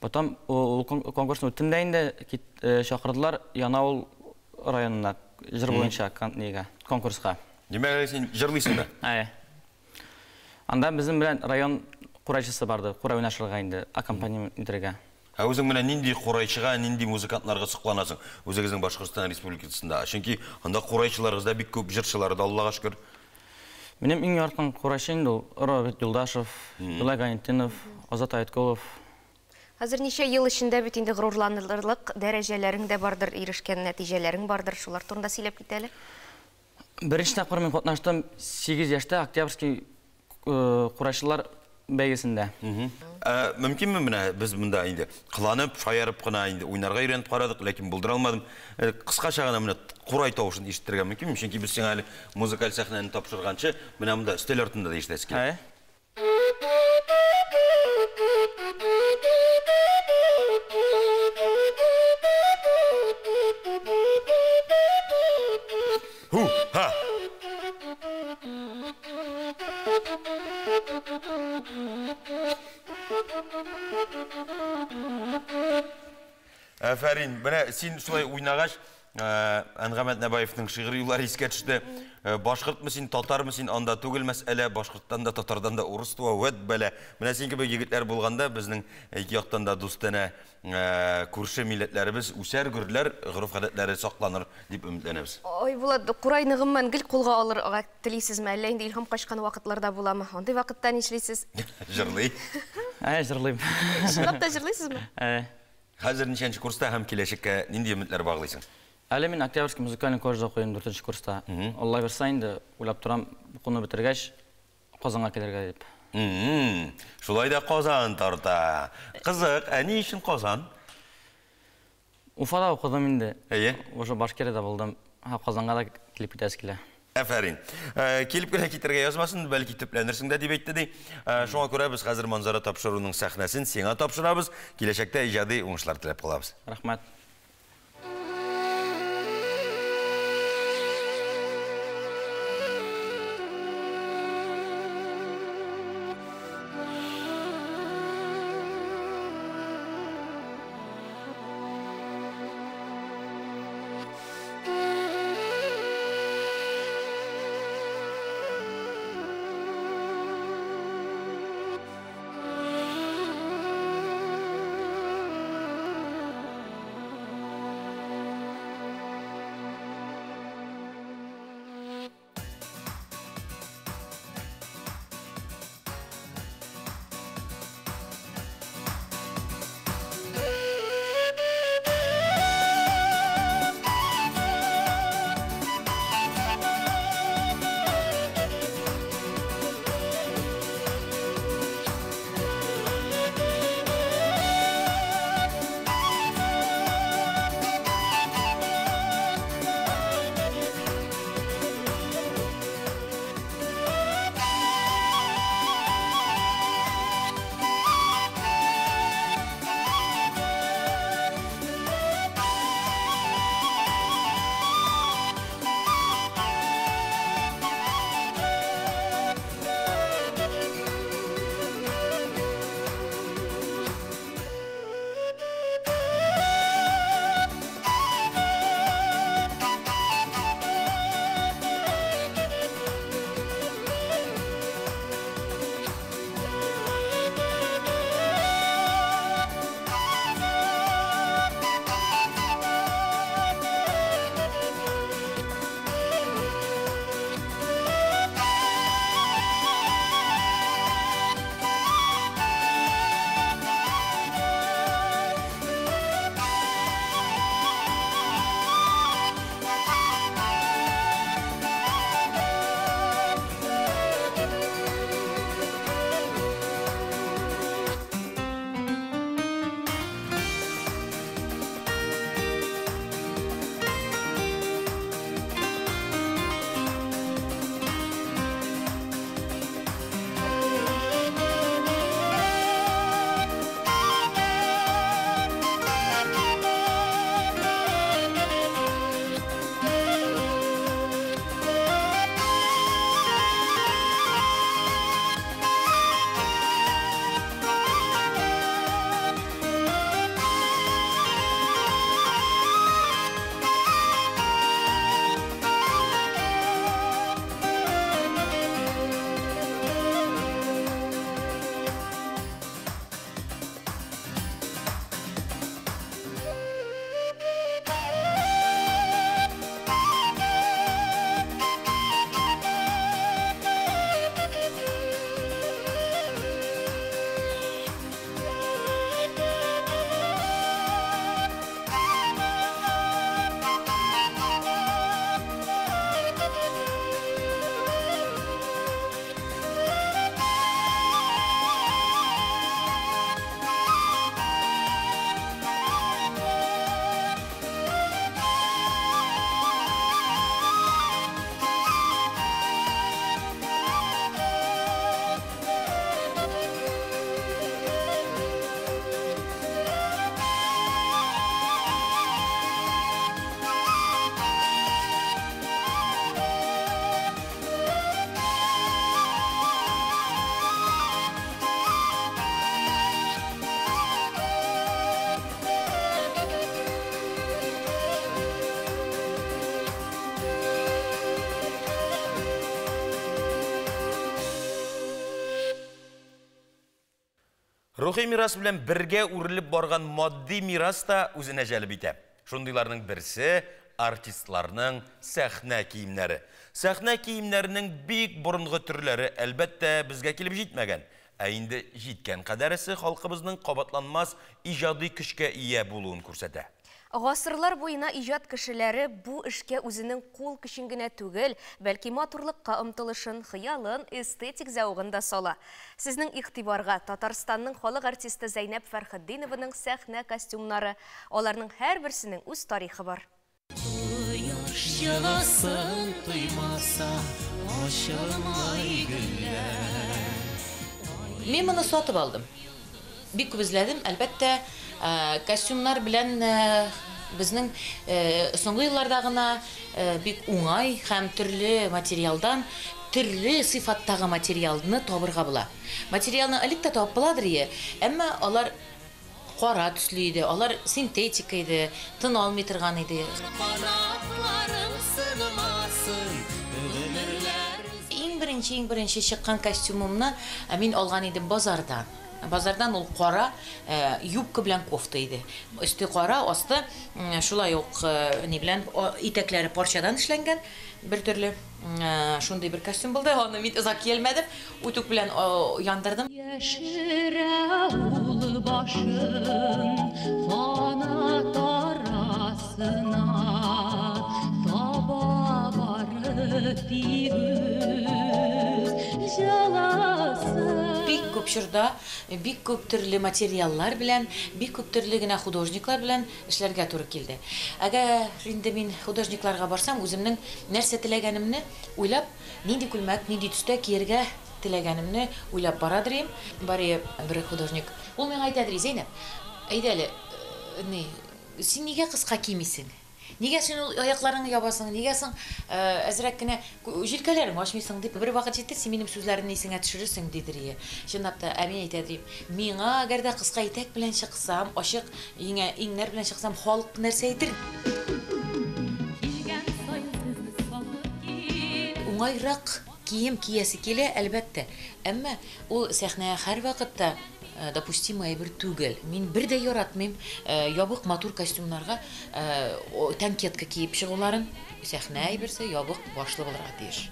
Потом конкурсны үттем дә инде чакырдылар Янаул районына җыр буенча конкурска. Димәк, син җырлыйсыңмы? Анда безнең белән район курайчысы барды, курай уйнашырга инде, аккомпанемент итәргә. Үзең менә нинди курайчыга, нинди музыкантларга сокланасың үзегезнең Башкортстан Республикасында? Чөнки анда курайчыларыбыз да бик күп, җырчылар да, Аллага шөкер. Минем иң яркын курайчы инде ул Роберт Юлдашев, Юлай Ганетдинов, Азат Айткулов. Хәзер ничә ел эчендә бит инде горурланырлык дәрәҗәләрең дә бардыр, ирешкән нәтиҗәләрең бардыр. Шулар турында сөйләп кит әле. Беренче тапкыр мин катнаштым 8 яшьтә Октябрьский курайчылар бәйгесендә. Мөмкинме менә без монда инде кыланып, шаярып кына инде уйнарга өйрәнеп карадык, ләкин булдыра алмадым. Кыскача гына менә курай тавышын ишетергә мөмкинме? Чөнки без сиңа әле музыкаль сәхнәне тапшырганчы, менә монда стель артында да ишетәсез килә. Афәрин, менә син шулай уйнагач, Әнгамәт Нәбаевның шигъри юллары искә төште. Башкортмы син, татармы син, анда түгел мәсьәлә, башкорттан да, татардан да урыс туа, вәт бәлә. Менә син кебек егетләр булганда, безнең ике яктан да дустана күрше милләтләребез үсәр, гөрләр, гореф-гадәтләре сакланыр дип өметләнәбез. Айбулат, курайны гомумән гел кулга алырга телисезме, әллә инде илһам качкан вакытларда буламы? Андый вакытта нишлисез? Җырлый. Җырлыйм. Чынлап та җырлыйсызмы? Хәзер ничәнче курста һәм киләчәккә нинди өметләр баглыйсың? Әле мин Октябрьский музыкаль колледжда укыйм 4нче курста. Алла бирсә инде, уйлап торам, укуны бетергәч Казанга килергә дип. Шулай да Казан тарта. Кызык, ни өчен Казан? Уфада укыдым инде. Уже Башкирияда булдым. Казанга да килеп китәс килә. Әфәрин. Келіп келе кетерге язмасын, бәлки төпләнерсің дә деп әйтті. Шуңа күрә біз қазір манзара тапшыруның сәхнәсен сиңа тапшырабыз. Киләчәктә иҗади уңышлар теләп калабыз. Рахмәт. Рухи мирас белән бергә үрелеп барган матди мирас та үзенә җәлеп итә. Шундыйларның берсе артистларның сәхнә киемнәре. Сәхнә киемнәренең бик борынгы төрләре әлбәттә безгә килеп җитмәгән. Ә инде җиткән кадәресе халкыбызның кабатланмас иҗади көчкә ия булуын күрсәтә. Гасырлар буена иҗат кешеләре бу эшкә үзенең кул көчен генә түгел, бәлки матурлыкка омтылышын, хыялын, эстетик зәвыгын да сала. Сезнең игътибарга Татарстанның халык артисты Зәйнәп Фәрхетдинованың сәхнә костюмнары, аларның һәрберсенең үз тарихы бар. Кыш яласын туймаса, ашылмай гүлләр. Мен мұны сатып алдым. Бик күп эзләдем, әлбәттә, костюмнар белән безнең соңгы елларда гына бик уңай һәм төрле материалдан төрле сыйфаттагы материалны табырга була. Материалны элек тә табып буладыр, әмма алар кара төсле иде, алар синтетика иде, тын алмый торган иде. Иң беренче чыккан костюмымны мин алган идем базардан. Базардан ул кара юбка белән кофта иде. Өсте кара, асты шулай ук ни белән итәкләре парчадан эшләнгән. Бер төрле шундый бер костюм булды. Аны мин озак киелмәдем. Утук белән яндырдым. Яшерә улы башын канат арасына таба барып тигез җаласы. Бик күп чорда, бик күп төрле материаллар белән, бик күп төрле генә художниклар белән эшләргә туры килде. Әгәр инде мин художникларга барсам, үземнең нәрсә теләгәнемне уйлап, нинди күлмәк, нинди төстә киергә теләгәнемне уйлап барадырым. Бары бер художник. Ул миңа әйтәдер, Зейнәп, әйдәле, син нигә кыска кимисең? Нигә син аякларыңны ябасың? Нигә син әзрәк кенә җилкәләреңне ачмыйсың дип бер вакыт җитте, син минем сүзләремне исеңә төшерерсең дидер. Чынлап та әмин әйтәдер. Миңа әгәр дә кыска итәк белән чыксам, ачык иңнәр белән чыксам, халык нәрсә әйтер? Уңайрак кием киясе килә, әлбәттә. Әмма ул сәхнәгә һәр вакытта допустимый бер түгел. Мин бер дә яратмыйм ябык матур костюмнарга танкетка киеп чыгуларын. Сәхнә әйберсе ябык башлы булырга тиеш.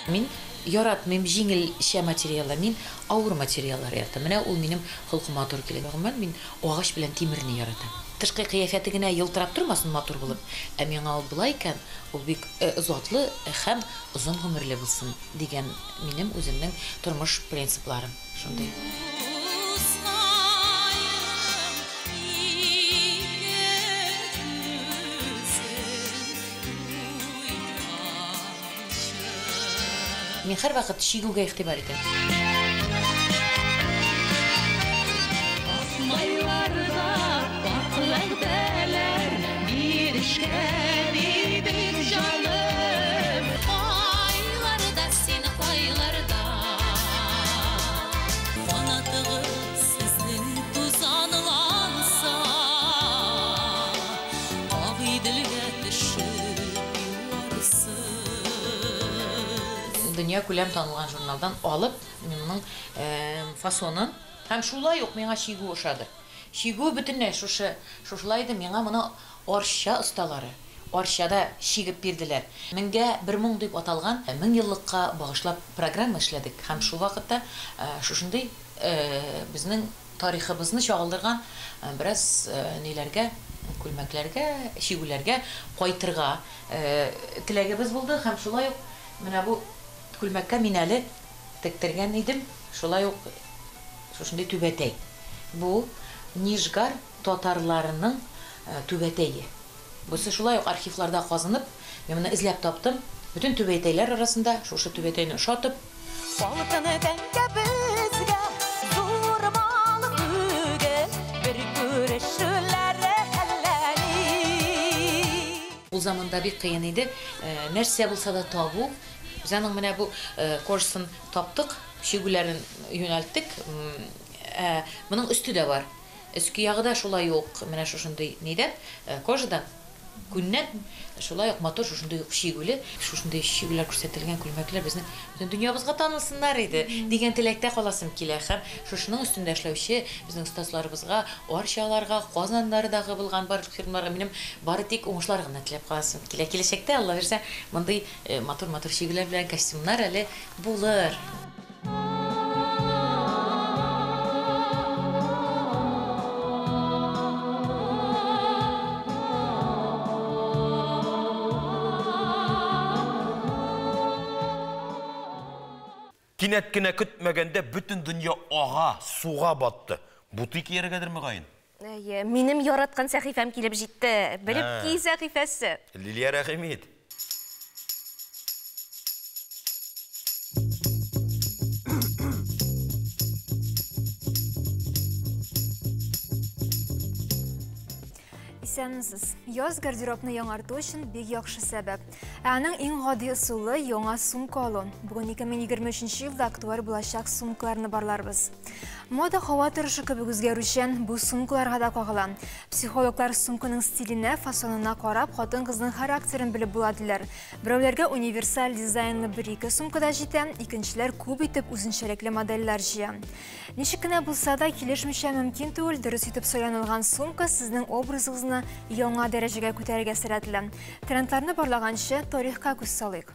Мин яратмыйм җиңелчә материаллар, мин авыр материаллар яратам. Менә ул минем холкыма туры килә. Мин агач белән тимерне яратам. Тышкы кыяфәте генә йылтырап тормасын матур булып, ә миңа ул булай икән, ул бик затлы һәм озын гомерле булсын дигән минем үземнең тормыш принципларым шундый. Мин һәр вакыт шигүгә игътибар итәм. Майларда вакытлар биришкән идем җаным. Айларда син кайларда. Канатыгыз сезнең тузанланса. Агый дилгә төшеп юарсы. Дөнья күләм танылган журналдан алып, минең фасонын һәм шулай ук миңа шигү ошады. Шигү бөтенләй шушылай иде, миңа моны арча осталары. Арчада шигеп бирделәр. Меңгә 1000 дип аталган 1000 еллыкка багышлап программа эшләдек. Һәм шул вакытта шушындый безнең тарихыбызны чагылдырган бераз ниләргә, күлмәкләргә, шигүләргә кайтырга теләгебез булды. Һәм шулай ук менә бу күлмәккә мин әле тектергән идем, шулай ук шушындый түбәтәй. Бу Нижгар татарларының түбәтәе. Бусы шулай ук архивларда казынып, мен моны эзләп таптым. Бүтән түбәтәйләр арасында шушы түбәтәйне ошатып, Балыкны тәнгә безгә зур балык түгел, бер күрешүләр әлләни. Ул заманда бик кыен иде. Нәрсә булса да табу. Без аның менә бу кожасын таптык, шигүләрен юнәлттек. Моның өсте дә бар. Өске ягы да шулай ук менә шушындый нидә, кожадан күннән шулай ук мотор шушындый шигүле, шушындый шигүләр күрсәтелгән күлмәкләр безнең бөтен дөньябызга танылсыннар иде дигән теләктә каласым килә. Һәм шушының өстендә эшләүче безнең остазларыбызга, арчаларга, Казандардагы булган бар фирмаларга минем бары тик уңышлар гына теләп каласым килә. Киләчәктә Алла бирсә, мондый матур шигүләр белән костюмнар әле булыр. Кинәт кенә көтмәгәндә бүтін дөнья аға, суға батты. Буты киергәдер мөгаен? Минем яраткан сәхифәм килеп җитте. Белеп ки сәхифәсе. Лилия рәхимет. Исәнмесез. Яз гардеробны яңарту өчен бик яхшы сәбәп. Аның иң гади ысулы яңа сумка алу. Бүген 2023 елда актуаль булачак сумкаларны барларбыз. Мода һава торышы кебек үзгәрүчән бу сумкаларга да кагыла. Психологлар сумканың стиленә, фасонына карап, хатын-кызның характерын белеп була диләр. Берәүләргә универсаль дизайнлы 1-2 сумкада җитә, икенчеләр күп итеп үзенчәлекле модельләр җыя. Ничек кенә булса да килешмичә мөмкин түгел, дөрес итеп сайланылган сумка сезнең образыгызны яңа дәрәҗәгә күтәрергә сәләтле. Трендларны барлаганчы тарихка күз салыйк.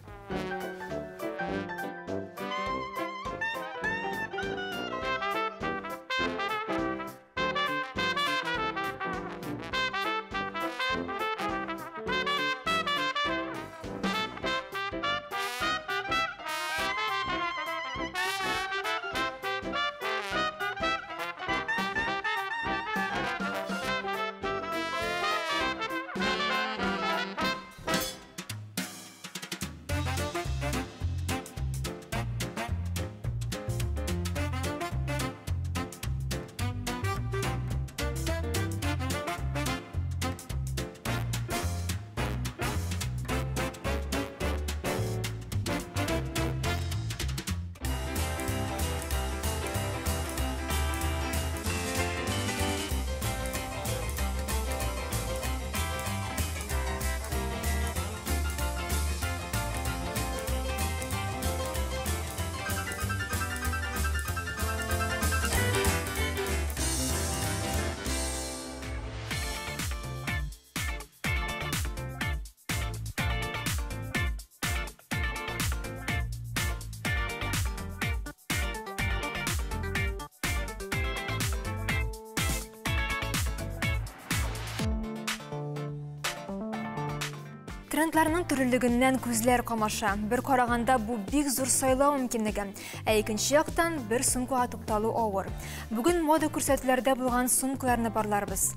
Трендларның төрлелегеннән күзләр камаша. Бер караганда бу бик зур сайлау мөмкинлеге. Икенче яктан бер сумкага тукталу авыр. Бүген мода күрсәтүләрдә булган сумкаларны барларбыз.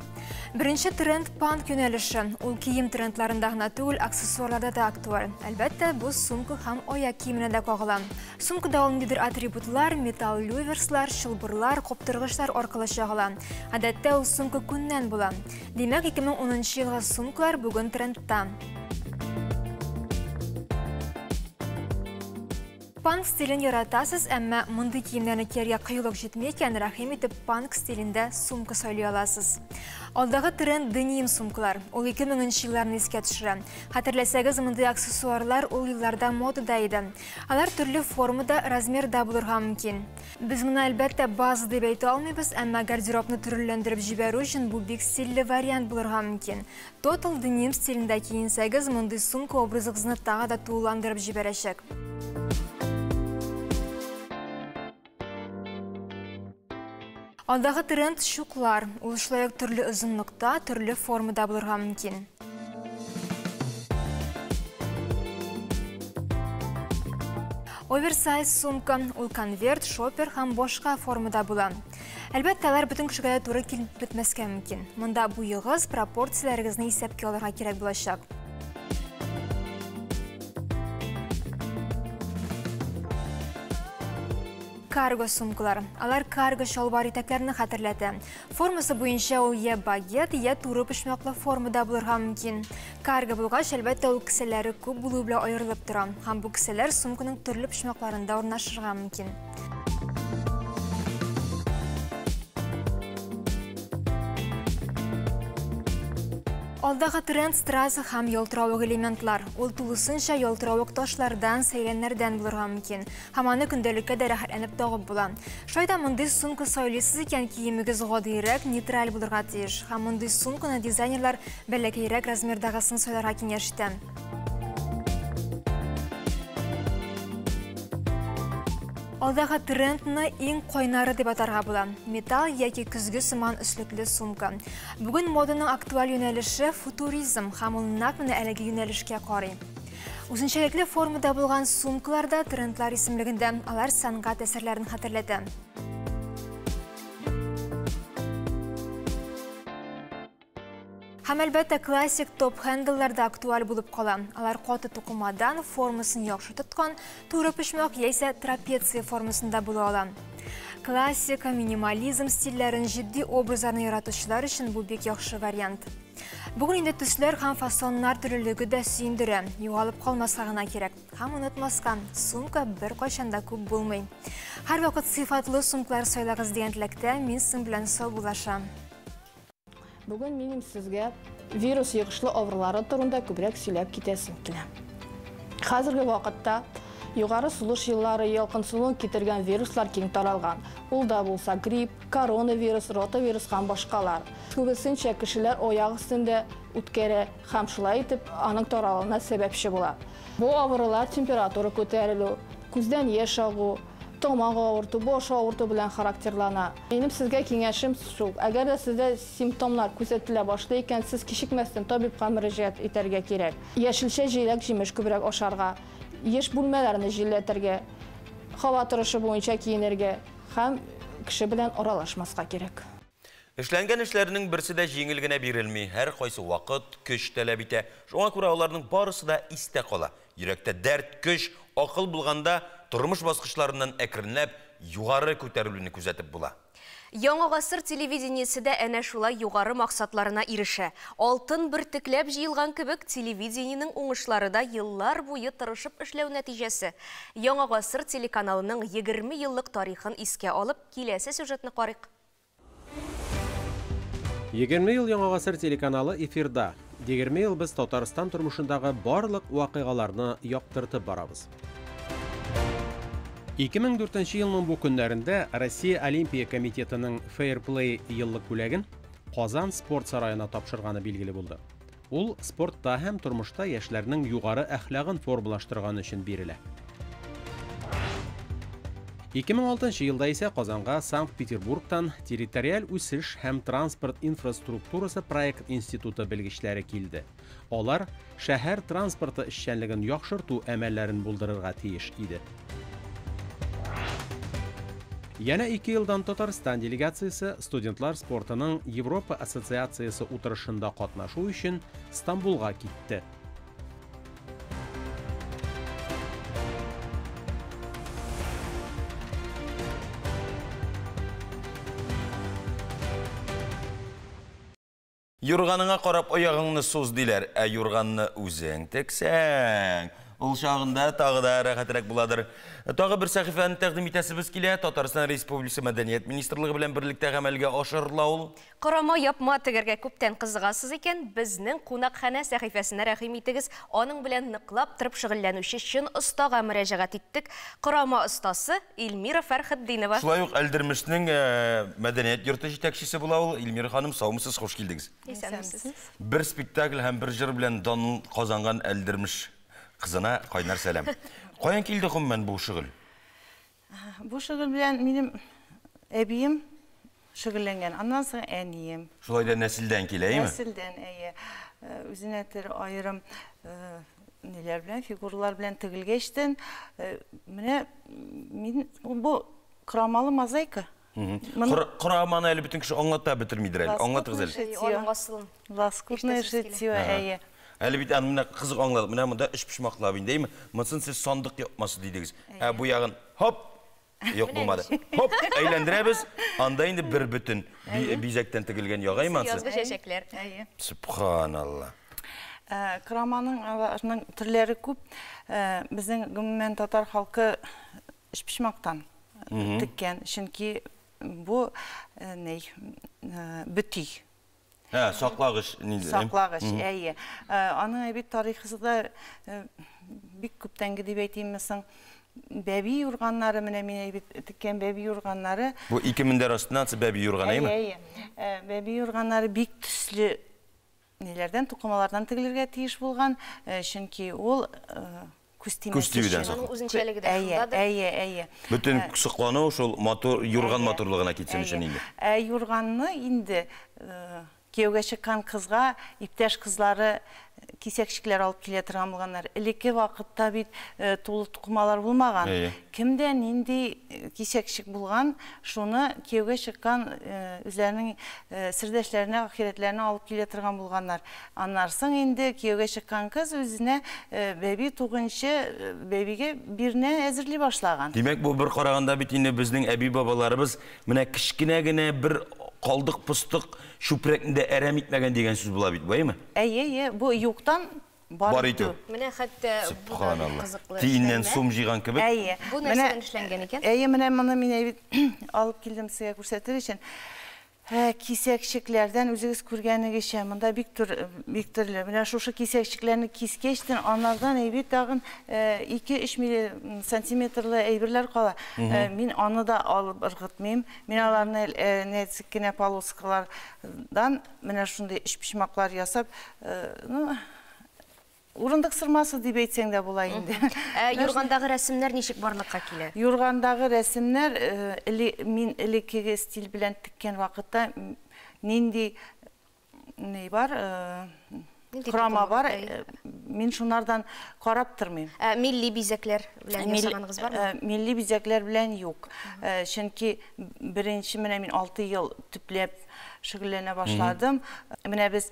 Беренче тренд панк юнәлеше. Ул кием трендларында гына түгел, аксессуарларда да актуаль. Әлбәттә, бу сумка һәм аяк киеменә дә кагыла. Сумкада ул ниндидер атрибутлар, металл люверслар, чылбырлар, коптыргычлар аркылы чагыла. Гадәттә ул сумка күннән була. Димәк, 2010 елга сумкалар бүген трендта. Панк стилен яратасыз, әмма мондый киемнәрне кияргә кыюлык җитмәй икән, рәхим итеп панк стилендә сумка сайлый аласыз. Алдагы тренд деним сумкалар. Ул 2000 елларны искә төшерә. Хәтерләсәгез, мондый аксессуарлар ул елларда модада иде. Алар төрле формада, размерда булырга мөмкин. Без моны әлбәттә база дип әйтә алмыйбыз, әмма гардеробны төрләндереп җибәрү өчен бу бик стильле вариант булырга мөмкин. Total деним стилендә киенсәгез, мондый сумка образыгызны тагы да тулыландырып җибәрәчәк. Алдагы тренд шуклар. Ул шулай ук төрле озынлыкта, төрле формада булырга мөмкин. Оверсайз сумка, ул конверт, шопер һәм башка формада була. Әлбәттә, алар бөтен кешегә туры килеп бетмәскә мөмкин. Монда буегыз, пропорцияларыгызны исәпкә алырга кирәк булачак. Карго сумкалар. Алар карго шалбар итәкләрне хәтерләтә. Формасы буенча ул я багет, я туры пычмаклы формада булырга мөмкин. Карго булгач, әлбәттә, ул кесәләре күп булу белән аерылып тора. Һәм бу кесәләр сумканың төрле пычмакларында урнашырга мөмкин. Алдагы тренд стразы һәм ялтыравык элементлар. Ул тулысынча ялтыравык ташлардан, сәйләннәрдән булырга мөмкин. Һәм аны көндәлеккә дә рәхәтләнеп тагып була. Шайда мондый сумка сайлыйсыз икән, киемегез гадиерәк, нейтраль булырга тиеш. Һәм мондый сумканы дизайнерлар бәләкәйрәк размердагысын сайларга киңәш итә. Алдагы трендны иң кайнары дип атарга була. Металл яки көзгө сыман өслекле сумка. Бүген моданың актуаль юнәлеше футуризм һәм ул нәкъ менә әлеге юнәлешкә карый. Үзенчәлекле формада булган сумкаларда трендлар исемлегендә алар сәнгать әсәрләрен хәтерләтә. Һәм әлбәттә классик топ-хендлларда актуаль булып кала. Алар каты тукымадан формасын яхшы тоткан, туры пешмәк яисә трапеция формасында була ала. Классика, минимализм стильләрен җитди образларны яратучылар өчен бу бик яхшы вариант. Бүген инде төсләр һәм фасоннар төрлелеге дә сөендерә. Югалып калмаска гына кирәк. Һәм онытмаска, сумка бер кайчан да күп булмый. Һәрвакыт сыйфатлы сумкалар сайлагыз дигән теләктә мин сез белән саубуллашам. Бүген минем сезгә вирус йогышлы авырулары турында күбрәк сөйләп китәсем килә. Хәзерге вакытта югары сулыш еллары ялкынсулык китергән вируслар киң таралган. Ул да булса грипп, коронавирус, ротавирус һәм башкалар. Күбесенчә кешеләр аяк өстендә үткәрә һәм шулай итеп аның таралуына сәбәпче була. Бу авырулар температура күтәрелү, күздән яшь агу, тамак авырту, баш авырту белән характерлана. Минем сезгә киңәшем шул. Әгәр дә сездә симптомлар күрсәтелә башлый икән, сез кичекмәстән табибка мөрәҗәгать итәргә кирәк. Яшелчә, җиләк, җимеш күбрәк ашарга, еш бүлмәләрне җилләтергә, һава торышы буенча киенергә һәм кеше белән аралашмаска кирәк. Эшләнгән эшләрнең берсе дә җиңел генә бирелми. Һәр кайсы вакыт, көч таләп итә. Шуңа күрә аларның барысы да истә кала. Йөрәктә дәрт, көч, акыл булганда тормыш баскычларыннан әкренләп югары күтәрелүне күзәтеп була. Яңа гасыр телевидениесе дә әнә шулай югары максатларына ирешә. Алтын бөртекләп җыелган кебек телевидениенең уңышлары да еллар буе тырышып эшләү нәтиҗәсе. Яңа гасыр телеканалының 20 еллык тарихын искә алып, киләсе сюжетны карыйк. 20 ел Яңа гасыр телеканалы эфирда. 20 ел без Татарстан тормышындагы барлык вакыйгаларны яктыртып барабыз. 2004 елның бу көннәрендә Россия Олимпия комитетының Fair Play еллык бүләген Казан спорт сараена тапшырганы билгеле булды. Ул спортта һәм тормышта яшьләрнең югары әхлагын формалаштырган өчен бирелә. 2006 елда исә Казанга Санкт-Петербургтан территориаль үсеш һәм транспорт инфраструктурасы проект институты белгечләре килде. Алар шәһәр транспорты эшчәнлеген яхшырту әмәлләрен булдырырга тиеш иде. Яна 2 елдан Татарстан делегациясы студентлар спортының Европа ассоциациясы утырышында катнашу өчен Стамбулга китте. Юрганыңа карап аягыңны суз диләр, ә юрганны үзең тексәң. Ул шагында тагы да рәхәтрәк буладыр. Тагы бер сәхифәне тәкъдим итәсебез килә. Татарстан Республикасы Мәдәният министрлыгы белән берлектә гамәлгә ашырыла ул. Карама япма тегәргә күптән кызыгасыз икән, безнең кунакханә сәхифәсенә рәхим итегез. Аның белән ныклап торып шөгыльләнүче чын остага мөрәҗәгать иттек. Карама остасы Илмира Фәрхетдинова. Шулай ук Әлдермешнең мәдәният йорты җитәкчесе була ул. Илмира ханым, саумысыз, хош килдегез. Бер спектакль һәм бер җыр белән дан казанган Әлдермеш кызына кайнар сәлам. Каян килде гомумән бу шөгыль? Бу шөгыль белән минем әбием шөгыльләнгән. Аннан соң әнием. Шулай да нәселдән килә, әйме? Нәселдән, әйе. Үзенә төр айрым ниләр белән, фигуралар белән тегелгәчтен, менә мин бу крамалы мозаика. Краманы әле бөтен кеше аңлата бетермидер әле. Аңлатыгыз әле. Ласкутное шитье, әйе. Әле бит аны кызык аңладык. Менә монда эш пишмаклап индейме? Мосын сез сандык япмасы дидегез. Бу ягын хоп, юк булмады. Хоп, әйләндерәбез. Анда инде бер бүтән бизәктән тегелгән ягаймасы. Язгы чәчәкләр. Субханалла. Краманың төрләре күп. Безнең гомумән татар халкы эш пишмактан теккән. Чөнки бу бөти. Саклагыч. Саклагыч, әйе. Аның бит тарихында бик күптәнге дип әйтиммесең, бәби юрганнары, менә мин бит теккән бәби юрганнары. Бу 2000-дә астынан бәби юрганы әйме? Әйе. Бәби юрганнары бик төсле ниләрдән, тукымалардан тегелергә тиеш булган, чөнки ул күстимедән саклана. Әйе. Бүтән саклану шул мотор юрган моторлыгына китсен өчен инде. Юрганны инде кияүгә чыккан кызга иптәш кызлары кисекшиклер алып келе торган булганнар. Элекке вакытта бит тулы тукмалар булмаган. Кимден инде кисекшик булган, шуны кияүгә чыккан үзләренең сирдәшләренә, ахиретләренә алып келе торган булганнар. Аннарсын инде кияүгә чыккан кыз үзенә бәби тугынчы бәбигә бирне әзерли башлаган. Димәк, бу бер караганда бит инде безнең әби бабаларыбыз менә кичкенә генә бер калдык пыстык шүпрәкендә әрәм итмәгән дигән сүз була бит, баймы? Әйе, бу юктан бар иде. Менә хәтта кызыклы. Тиеннән сум җыйган кебек. Әйе. Бу нәрсәдән эшләнгән икән? Әйе, менә моны мин алып килдем сезгә күрсәтер өчен. Кисәкчекләрдән үзегез күргәнегезчә, монда бик төрле. Менә шушы кисәкчекләрне кискәчтен, анардан әйбит тагын 2-3 сантиметрлы әйберләр кала. Мин аны да алып ыргытмыйм. Мин аларны нәзик кенә полоскалардан менә шундый эшпишмаклар ясап, урындык сырмасы дип әйтсәң дә була инде. Юргандагы рәсемнәр ничек барлыкка килә? Юргандагы рәсемнәр мин элеккеге стиль белән тиккән вакытта нинди бар, храма бар, мин шунардан карап тормыйм. Милли бизәкләр белән ясаганыгыз бармы? Милли бизәкләр белән юк. Чөнки беренче менә мин 6 ел төпләп шөгыльләнә башладым. Менә без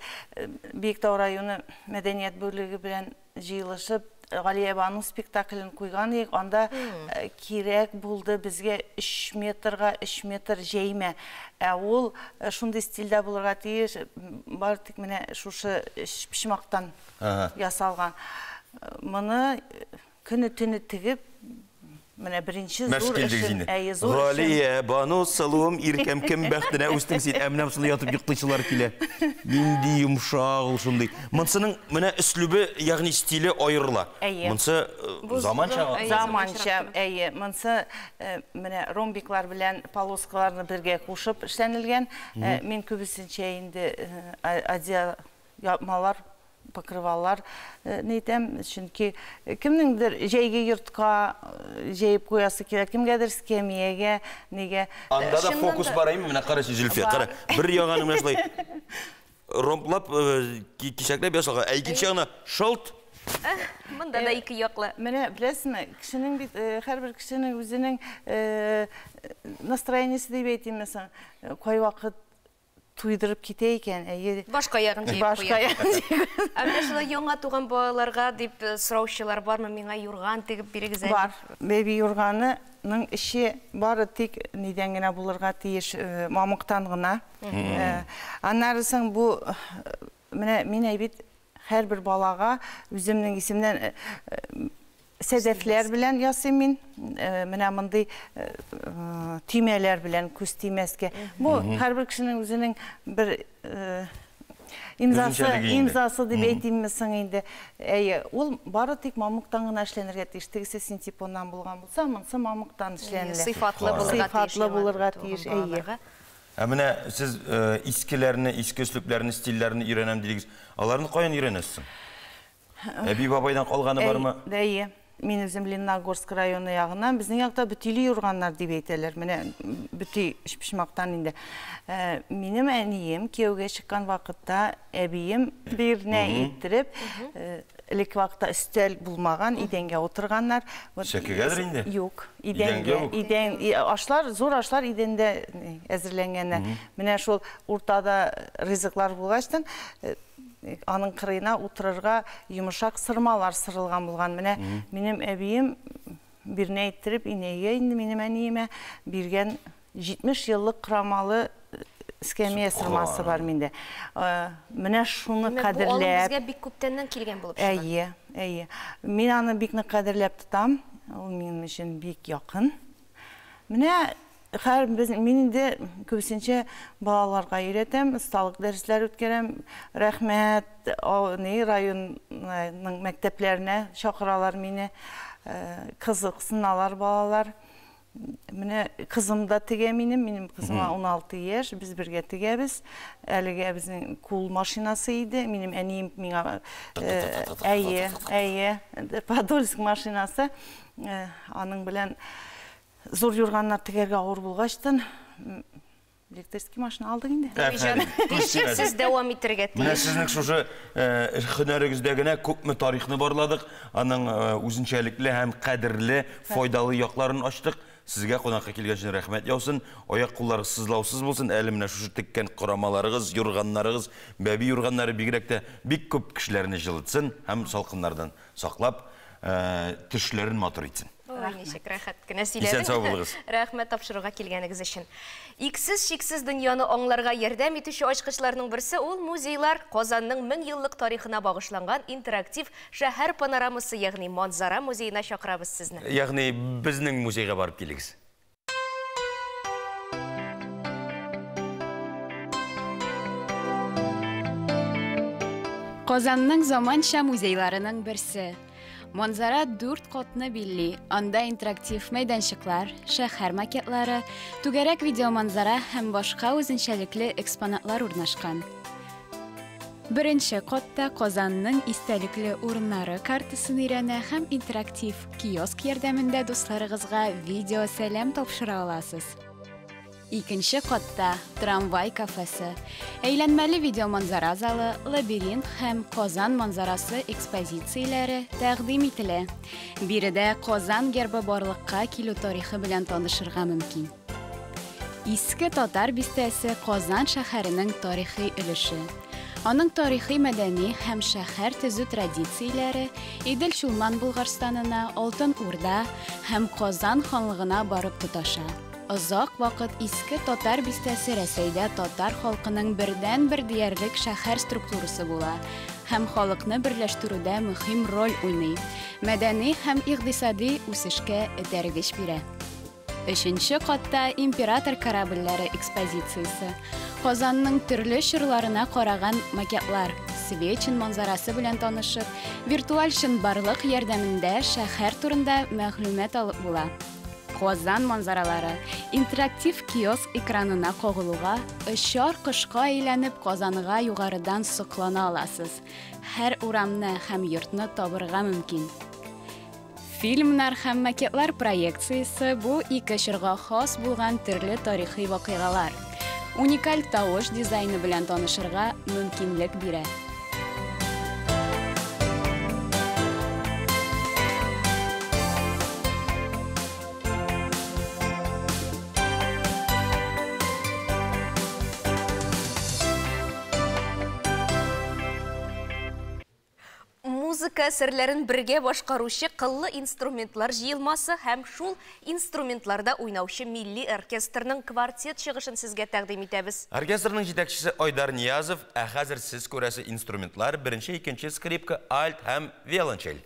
Биектау районы мәдәният бүлеге белән җыелышып Галия Бану спектаклен куйган идек. Анда кирәк булды безгә 3 метрга 3 метр җәймә. Ул шундый стильдә булырга тиеш, бар тик менә шушы пишмактан ясалган. Моны көне-төне тигеп, менә беренче зур эшен, Галия Бану салуым иркәм кем бәхтенә үстең син, әмнәм шуны ятып йоклыйчылар килә. Нинди йомшак ул шундый. Монсының менә өслүбе, ягъни стиле аерыла. Монсы заманча, монсы менә ромбиклар белән полоскаларны бергә кушып эшләнелгән. Мин күбесенчә инде адия япмалар, покрывалар нейтәм, чөнки кемнеңдер җәйге йортка җәеп куясы кирәк, кемгәдер скамьягә, нигә. Анда да фокус бар име, менә карашы Зөлфия, кара. Бер яганы менә шулай ромплап кичәкләп ясалган, икенче ягына шылт. Монда да ике яклы. Менә беләсезме, кешенең бит һәрбер кешенең үзенең настроениесе дип әйтимме, кай вакыт туйдырып китә икән, башка ягын җыеп куя. Менә шулай яңа туган балаларга дип сораучылар бармы, миңа юрган тегеп бирегез әле? Бар. Бәби юрганың эше бары тик нидән генә булырга тиеш, мамыктан гына. Аннарысын бу менә мин әйбит һәрбер балага үземнең исемнән сәдәфләр белән ясыйм мин. Менә мондый тимәләр белән күз тимәскә. Бу һәрбер кешенең үзенең бер имзасы дип әйтимме соң инде. Ул бары тик мамыктан гына эшләнергә тиеш. Тегесе синтепоннан булган булса, монсы мамыктан эшләнелә. Сыйфатлы булырга тиеш. Менә сез искеләрне, иске өслүпләрне, стильләрне өйрәнәм дидегез. Аларны каян өйрәнәсез? Әби бабайдан калганы бармы? Әйе. Мин үзем Лениногорск районы ягыннан, безнең якта бүтили юрганнар дип әйтәләр. Менә бүти эшпишмактан инде. Минем әнием кияүгә чыккан вакытта әбием бирне иттереп, элек вакытта өстәл булмаган, идәнгә утырганнар. Шәкегәдер инде? Юк, идән ашлар, зур ашлар идәндә әзерләнгәннәр. Менә шул уртада ризыклар булгачтан аның кырыена утырырга йомшак сырмалар сырылган булган. Менә минем әбием бирне әйттереп, инәгә инде минем әниемә биргән 70 еллык крамалы скамья сырмасы бар миндә. Менә шуны кадерләп. Бу безгә бик күптәннән килгән булып чыга. Әйе. Мин аны бик нык кадерләп тотам. Ул минем өчен бик якын. Менә мин инде күбесенчә балаларга өйрәтәм, сталык дәресләр үткәрәм. Рәхмәт, районның мәктәпләренә чакыралар мине. Кызыксыналар балалар. Менә кызым да тегә минем кызыма 16 яшь, без бергә тегәбез. Әлегә безнең кул машинасы иде, минем әнием миңа Подольск машинасы. Аның белән зур юрганнар тегәргә авыр булгачтан электрический машина алдың инде. Ничек сез дәвам итәргә Менә тиеш? сезнең шушы һөнәрегездә генә күпме тарихны барладык, аның үзенчәлекле һәм кадерле, файдалы якларын ачтык. Сезгә кунакка килгән өчен рәхмәт яусын. Аяк кулларыгыз сызлаусыз булсын. Әле менә шушы теккән корамаларыгыз, юрганнарыгыз, бәби юрганнары бигрәк тә бик күп кешеләрне җылытсын һәм салкыннардан саклап, төшләрен матур итсен. Ничек рәхәт кенә Исән сау булыгыз. Рәхмәт тапшыруга килгәнегез өчен. Иксез шиксез дөньяны аңларга ярдәм итүче ачкычларның берсе ул музейлар. Казанның 1000 еллык тарихына багышланган интерактив шәһәр панорамасы, ягъни Манзара музеена чакырабыз сезне. Ягъни безнең музейга барып килегез. Казанның заманча музейларының берсе. Манзара 4 катлы билли, анда интерактив мәйданчыклар, шәһәр макетлары, түгәрәк видеоманзара һәм башка үзенчәлекле экспонатлар урнашкан. Беренче катта Казанның истәлекле урыннары картасын өйрәнә һәм интерактив киоск ярдәмендә дусларыгызга видео сәлам тапшыра аласыз. Икенче катта трамвай кафесы, әйләнмәле видеоманзара залы, лабиринт һәм Казан манзарасы экспозицияләре тәкъдим ителә. Биредә Казан гербы барлыкка килү тарихы белән танышырга мөмкин. Иске татар бистәсе Казан шәһәренең тарихи өлеше. Аның тарихи мәдәни һәм шәһәр төзү традицияләре Идел Чулман Булгарстанына, Алтын Урда һәм Казан ханлыгына барып тоташа. Озак вакыт иске татар бистәсе Рәсәйдә татар халкының бердән-бер диярлек шәһәр структурасы була һәм халыкны берләштерүдә мөһим роль уйный. Мәдәни һәм икътисади үсешкә этәргеч бирә. Өченче катта император корабльләре экспозициясе. Казанның төрле чорларына караган макетлар, Свечин манзарасы белән танышып, виртуаль чынбарлык ярдәмендә шәһәр турында мәгълүмат алып була. Казан манзаралары интерактив киоск экранына кагылуга, очар кышка әйләнеп Казанга югарыдан соклана аласыз. Һәр урамны һәм йортны табырга мөмкин. Фильмнар һәм макетлар проекциясе бу ике чорга хас булган төрле тарихи вакыйгалар. Уникаль тавыш дизайны белән танышырга мөмкинлек бирә. Музыка серләрен бергә башкаручы кыллы инструментлар җыелмасы һәм шул инструментларда уйнаучы милли оркестрның квартет чыгышын сезгә тәкъдим итәбез. Оркестрның җитәкчесе Айдар Ниязов, хәзер сез күрәсе инструментлар беренче, икенче скрипка, альт һәм виолончель.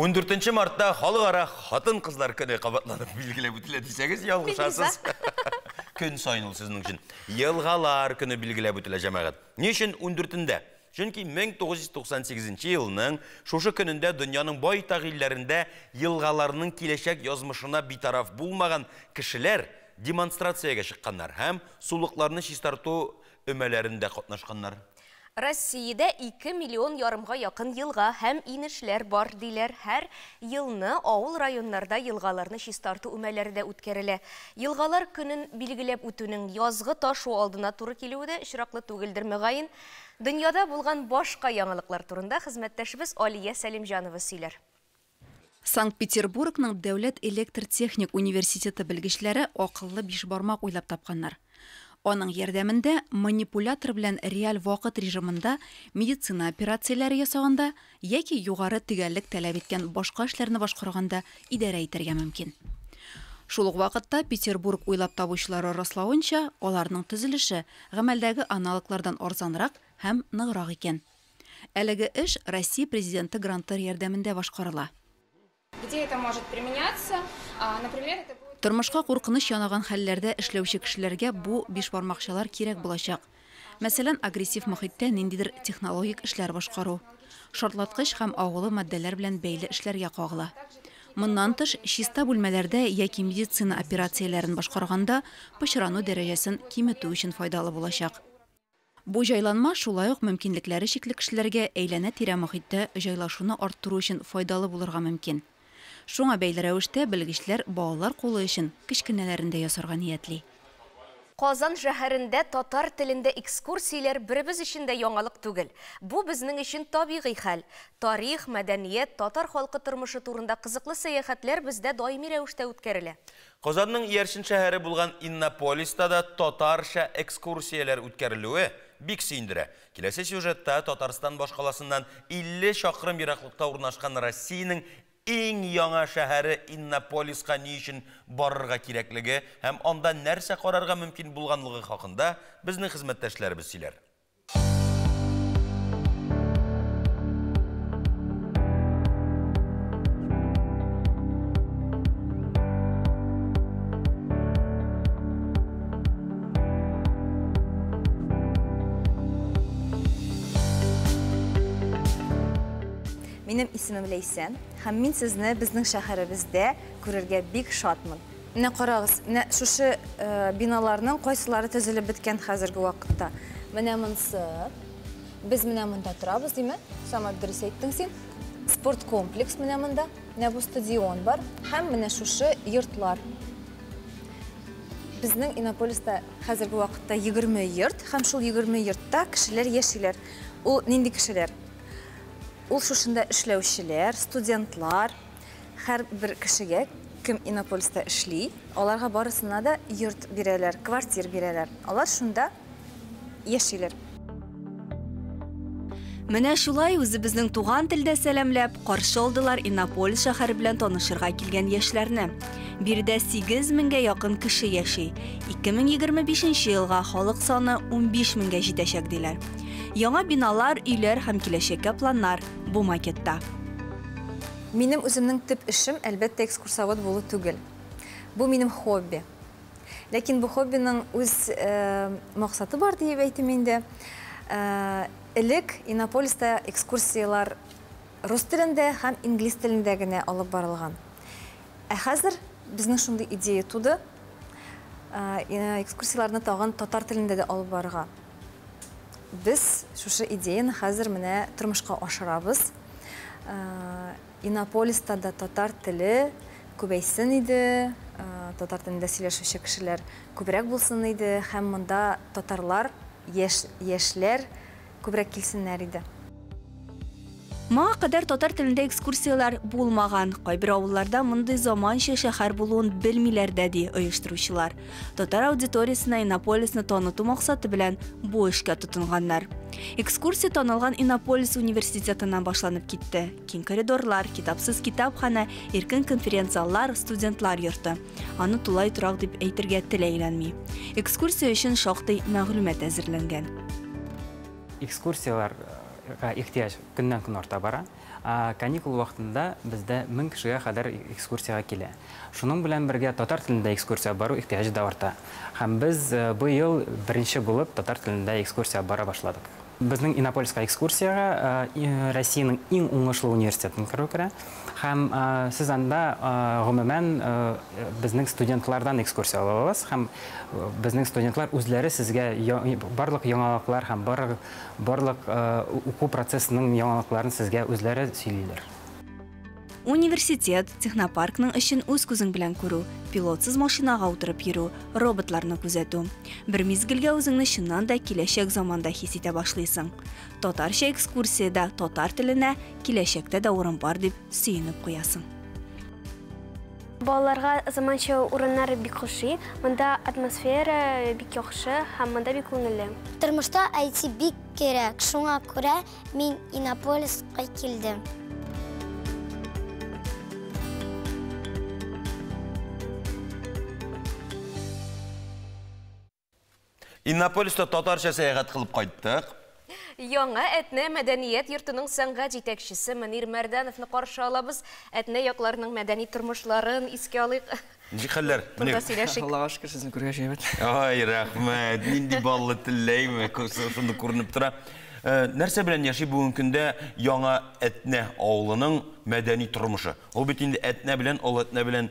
14 мартта халыкара хатын кызлар көне кабатланып билгеләп үтелә дисәгез, ялгышасыз. Көн сайын ул сезнең өчен. Елгалар көне билгеләп үтелә җәмәгать. Ни өчен 14-дә? Чөнки 1998 елның шушы көнендә дөньяның байтак илләрендә елгаларның киләчәк язмышына битараф булмаган кешеләр демонстрациягә чыкканнар һәм сулыкларны чистарту өмәләрендә катнашканнар. Россиядә 2 миллион ярымга якын елга һәм инешләр бар диләр. Һәр елны авыл районнарда елгаларны чистарту өмәләре дә үткәрелә. Елгалар көнен билгеләп үтүнең язгы ташу алдына туры килүе дә очраклы түгелдер мөгаен. Дөньяда булган башка яңалыклар турында хезмәттәшебез Алия Сәлимҗанова сөйләр. Санкт-Петербургның Дәүләт электротехник университеты белгечләре акыллы биш бармак уйлап тапканнар. Аның ярдәмендә манипулятор белән реаль вакыт режимында медицина операцияләре ясаганда яки югары төгәллек таләп иткән башка эшләрне башкарганда идарә итәргә мөмкин. Шул ук вакытта Петербург уйлап табучылары раславынча, аларның төзелеше гамәлдәге аналоглардан арзанрак һәм ныграк икән. Әлеге эш Россия президенты гранты ярдәмендә башкарыла. Где это может применяться? Например, это будет... Тормышка куркыныч янаган хәлләрдә эшләүче кешеләргә бу биш бармакчалар кирәк булачак. Мәсәлән, агрессив мөхиттә ниндидер технологик эшләр башкару, шартлаткыч һәм агылы матдәләр белән бәйле эшләргә кагыла. Моннан тыш, чиста бүлмәләрдә яки медицина операцияләрен башкарганда пычрану дәрәҗәсен киметү өчен файдалы булачак. Бу җайланма шулай ук мөмкинлекләре чикле кешеләргә әйләнә-тирә мөхиттә җайлашуны арттыру өчен файдалы булырга мөмкин. Шуңа бәйле рәвештә белгечләр балалар кулы өчен кечкенәләрендә ясарга ниятли. Казан шәһәрендә татар телендә экскурсияләр беребез өчен дә яңалык түгел. Бу безнең өчен табигый хәл. Тарих, мәдәният, татар халкы тормышы турында кызыклы сәяхәтләр бездә даими рәвештә үткәрелә. Казанның иярчен шәһәре булган Иннополиста да татарча экскурсияләр үткәрелүе бик сөендерә. Киләсе сюжетта Татарстан башкаласыннан 50 чакрым ераклыкта урнашкан Россиянең иң яңа шәһәре Иннополиска ни өчен барырга кирәклеге һәм анда нәрсә карарга мөмкин булганлыгы хакында безнең хезмәттәшләребез сөйләр. Минем исемем Ләйсән, һәм мин сезне безнең шәһәребездә күрергә бик шатмын. Менә карагыз, менә шушы биналарның кайсылары төзелеп беткән хәзерге вакытта. Менә монсы, без менә монда торабыз, димме? Самат дөрес әйттең син. Спорт комплекс менә монда, менә бу стадион бар, һәм менә шушы йортлар. Безнең Иннополиста хәзерге вакытта 20 йорт, һәм шул 20 йортта кешеләр яшиләр. Ул нинди кешеләр? Ул шушында эшләүчеләр, студентлар, һәр бер кешегә кем Иннополиста эшли, аларга барысына да йорт бирәләр, квартир бирәләр. Алар шунда яшиләр. Менә шулай үзебезнең туган телдә сәламләп, каршы алдылар Иннополис шәһәре белән танышырга килгән яшьләрне. Биредә 8 меңгә якын кеше яши. 2025 елга халык саны 15 меңгә җитәчәк диләр. Яңа биналар, өйләр һәм киләчәккә планнар бу макетта. Минем үземнең төп эшем әлбәттә экскурсовод булу түгел. Бу минем хобби. Ләкин бу хоббиның үз максаты бар дип әйтим инде. Элек Иннополиста экскурсиялар рус телендә һәм инглиз телендә генә алып барылган. Ә хәзер безнең шундый идея туды. Экскурсияларны тагын татар телендә дә алып барырга. Biz şuşu ideyini hazır менә тормышка ашырабыз. Иннополиста да татар теле күбәйсен иде, татар телендә сөйләшүче кешеләр күбрәк булсын иде, һәм монда татарлар, яшьләр күбрәк килсеннәр иде. Моңа кадәр татар телендә экскурсиялар булмаган. Кайбер авылларда мондый заманча шәһәр булуын белмиләр дә ди оештыручылар. Татар аудиториясенә Иннополисны таныту максаты белән бу эшкә тотынганнар. Экскурсия танылган Иннополис университетыннан башланып китте. Киң коридорлар, китапсыз китапхана, иркен конференциялар, студентлар йорты. Аны тулай торак дип әйтергә теләйләнми. Экскурсия өчен шактый мәгълүмат әзерләнгән. Экскурсиялар ихтияҗ көннән-көн арта бара. Каникул вакытында бездә 1000 кешегә кадәр экскурсияга килә. Шуның белән бергә татар телендә экскурсия бару ихтыяҗы да арта. Һәм без бу ел беренче булып татар телендә экскурсия бара башладык. Безнең Иннополиска экскурсияга Россиянең иң уңышлы университетын керү керә. Һәм сез анда гомумән безнең студентлардан экскурсия алабыз. Һәм безнең студентлар үзләре сезгә барлык яңалыклар һәм барлык уку процессының яңалыкларын сезгә үзләре сөйлиләр. Университет, технопаркның эшен үз күзең белән күрү, пилотсыз машинага утырып йөрү, роботларны күзәтү. Бер мизгелгә үзеңне чыннан да киләчәк заманда хис итә башлыйсың. Татарча экскурсиядә татар теленә киләчәктә дә урын бар дип сөенеп куясың. Балаларга заманча урыннар бик хуши, монда атмосфера бик яхшы һәм монда бик күңелле. Тормышта IT бик кирәк, шуңа күрә мин Иннополиска килдем. Иннополиста татарча сәяхәт кылып кайттык. Яңа Әтнә мәдәният йортының сәнгать җитәкчесе Мөнир Мәрдәновны каршы алабыз. Әтнә якларының мәдәни тормышларын искә алыйк. Ничек хәлләр? Аллага шөкер, сезне күргәч әйбәт. Ай, рәхмәт. Нинди баллы телләйме, шуны күренеп тора. Нәрсә белән яши бүгенге көндә яңа Әтнә авылының мәдәни тормышы? Ул бит инде Әтнә белән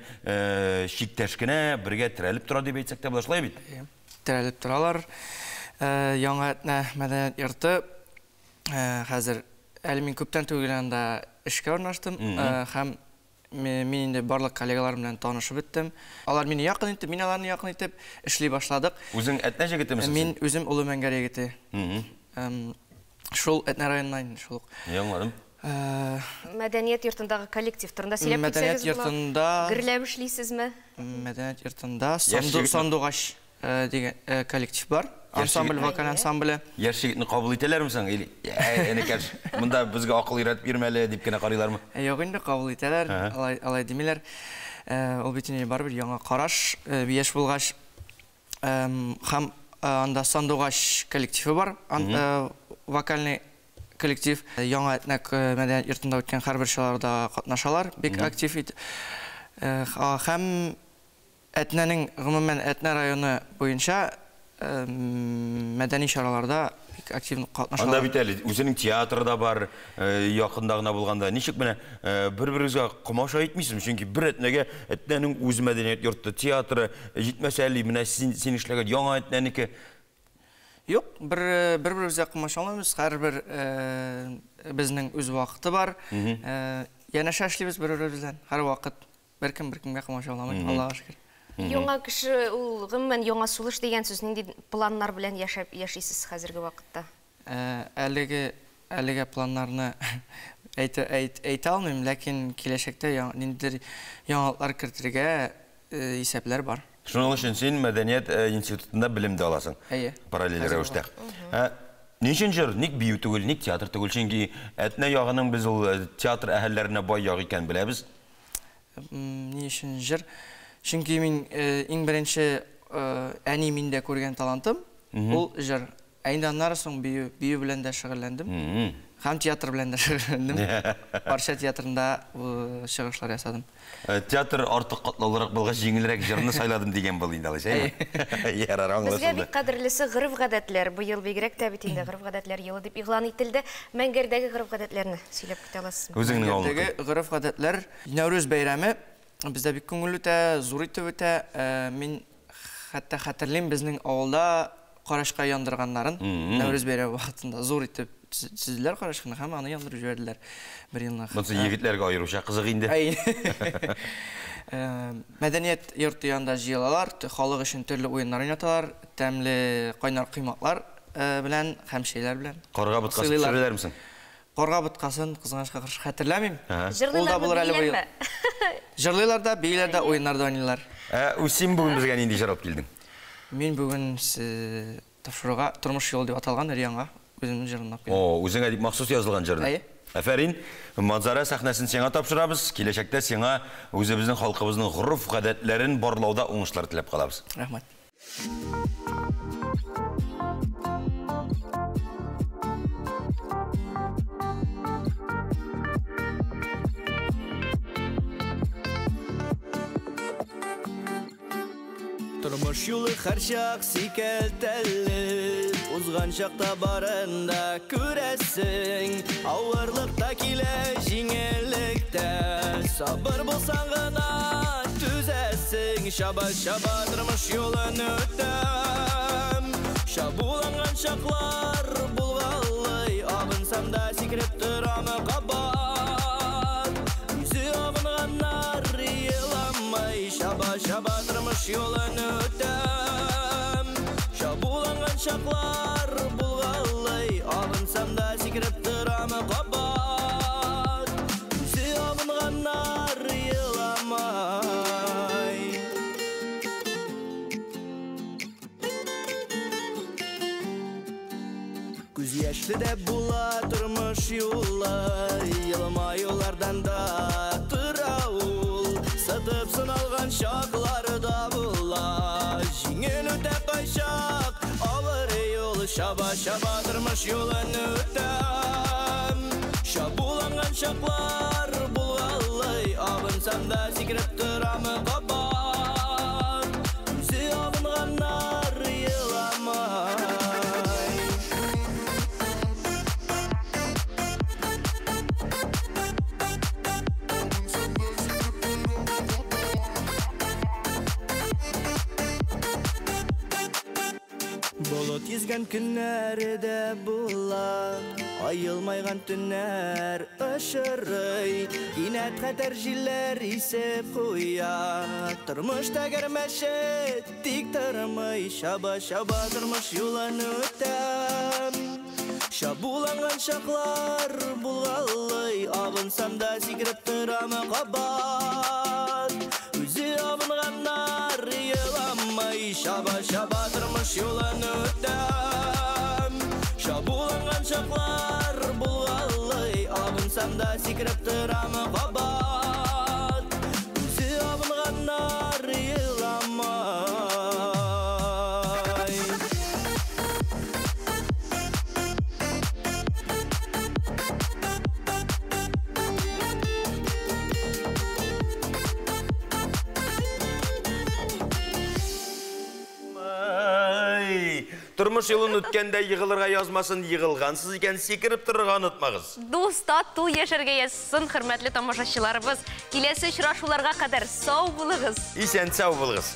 чиктәш кенә бергә терәлеп тора дип әйтсәк тә була бит. Терәлеп торалар. Яңа Әтнә мәдәният йорты хәзер әле мин күптән түгел анда эшкә урнаштым һәм мин инде барлык коллегалар белән танышып беттем. Алар мине якын итеп, мин аларны якын итеп эшли башладык. Үзең Әтнә җегетемсең? Мин үзем Улы Мәңгәр егете. Шул Әтнә районыннан шул. Яңладым. Мәдәният йортындагы коллектив турында сөйләп Мәдәният йортында гөрләп эшлисезме? Мәдәният йортында Сандугач дигән коллектив бар. Ансамбль, вокаль ансамбле. Яшь егетне кабул итәләрме соң? Әнекәш, монда безгә акыл өйрәтеп йөрмәле дип кенә карыйлармы? Юк инде, кабул итәләр. Алай димиләр. Ул бит инде барбер яңа караш, яшь булгач һәм анда Сандугач коллективы бар. Вокальный коллектив яңа Әтнә мәдәният йортында үткән һәрбер чараларда катнашалар. Бик актив ит. Һәм Әтнәнең гомумән Әтнә районы буенча мәдәни чараларда бик актив катнашалар. Анда бит әле үзенең театры да бар, якында гына булганда. Ничек менә бер-берегезгә комаша әйтмисезме? Чөнки бер Әтнәгә Әтнәнең үз мәдәният йорты, театры җитмәсә әле менә син эшләгән яңа Әтнәнеке. Юк, бер-берегезгә комашаламыз. Һәрбер безнең үз вакыты бар. Янәшә эшлибез бер-беребез белән һәр вакыт. Беркемгә комашаламый. Аллага шөкер. Яңа кеше ул гомумән яңа сулыш дигән сүз нинди планнар белән яшисез хәзерге вакытта? Әлегә планнарны әйтә алмыйм, ләкин киләчәктә ниндидер яңалыклар кертергә исәпләр бар. Шуның өчен син мәдәният институтында белемдә аласың. Параллель рәвештә. Ничен җыр, ник бию түгел, ник театр түгел? Чөнки Әтнә ягының без ул театр әһелләренә бай ягы икән беләбез. Ничен җыр? Чөнки мин иң беренче әни миндә күргән талантым ул җыр. Инде аннан соң бию белән дә шөгыльләндем. Һәм театр белән дә шөгыльләндем. Парша театрында чыгышлар ясадым. Театр артык катлаулырак булгач җиңелрәк җырны сайладым дигән булды инде алай, шәйме? Ярар, аңлашылды. Безгә бик кадерлесе гореф-гадәтләр, бу ел бигрәк тә бит инде гореф-гадәтләр елы дип игълан ителде. Мәңгәрдәге гореф-гадәтләрне сөйләп китә аласызмы? Үзеңнең авылың. Мәңгәрдәге гореф-гадәтләр Нәүрүз бәйрәме бездә бик күңелле үтә, зур итеп үтә. Мин хәтта хәтерлим безнең авылда карашка яндырганнарын Нәүрүз бәйрәме вакытында зур итеп сезләр карашканы һәм аны яндырып җибәрделәр бер елны. Монсы егетләргә аеруча кызык инде. Мәдәният йорты янында җыелалар, халык өчен төрле уеннар уйнаталар, тәмле кайнар кыймаклар белән һәм шәйләр белән. Карга боткасын төшерәләрме? Карга боткасын кызганычка каршы хәтерләмим. Ул да булыр әле быел. Җырлыйлар да, бийләр дә, уеннар да уйныйлар. Син бүген безгә нинди җыр алып килдең? Мин бүген тапшыруга тормыш юлы дип аталган яңа үземнең җырымны алып килдем. Үзеңә дип махсус язылган җырны. Афәрин, Манзара сәхнәсен сиңа тапшырабыз. Киләчәктә сиңа үзебезнең халкыбызның гореф-гадәтләрен барлауда уңышлар теләп калабыз. Рәхмәт. Тұрмыш юлы қаршақ секелтәлі, ұзған шақта барында көрәсің, ауырлықта келе жеңелікті, сабыр болсаң ғана түзәсің. Шаба тұрмыш юлын өттім, шабуланған шақлар болғалай, абынсам да секіріп тұрамы қабат, өзі абынғаннар еламай. Шаба тұрмыш юлын өттім, шабуланған шақлар болғалай, абынсам да секіріп тұрамы қабат, өзі абынғаннар еламай. Күз яшты дә була тұрмыш юлы, елмай олардан да тұрауыл, сатып сыналған шақлары да була, жеңіл өте қайшақ алыр юл. Шаба тұрмыш юлын өттім, шабуланған шақлар болғалай, абынсам да секіріп тұрамы қабат, өзі абынғаннар еламай. Болот езген күннәрі дә була, айылмайған түннәр ұшырый, кинәт қатар жилер исеп қуя, тұрмыш тәгәрмәші тик тұрмай. Шаба тұрмыш юлын өттім, шабуланған шақлар болғалай, абынсам да секіріп тұрамы қабат, өзі абынғаннар еламай. Шаба тұрмыш юлын өттім, шабуланған шақлар болғалай, абынсам да секіріп тұрамы қабат, өзі абынғаннар еламай. Тұрмыш елін өткенде еғылырға язмасын, еғылғансыз екен секіріп тұрған ұтмағыз. Доста тул яшәргә язсын, хөрмәтле тамашачыларыбыз. Киләсе очрашуларга кадәр сау булыгыз. Исән сау булыгыз.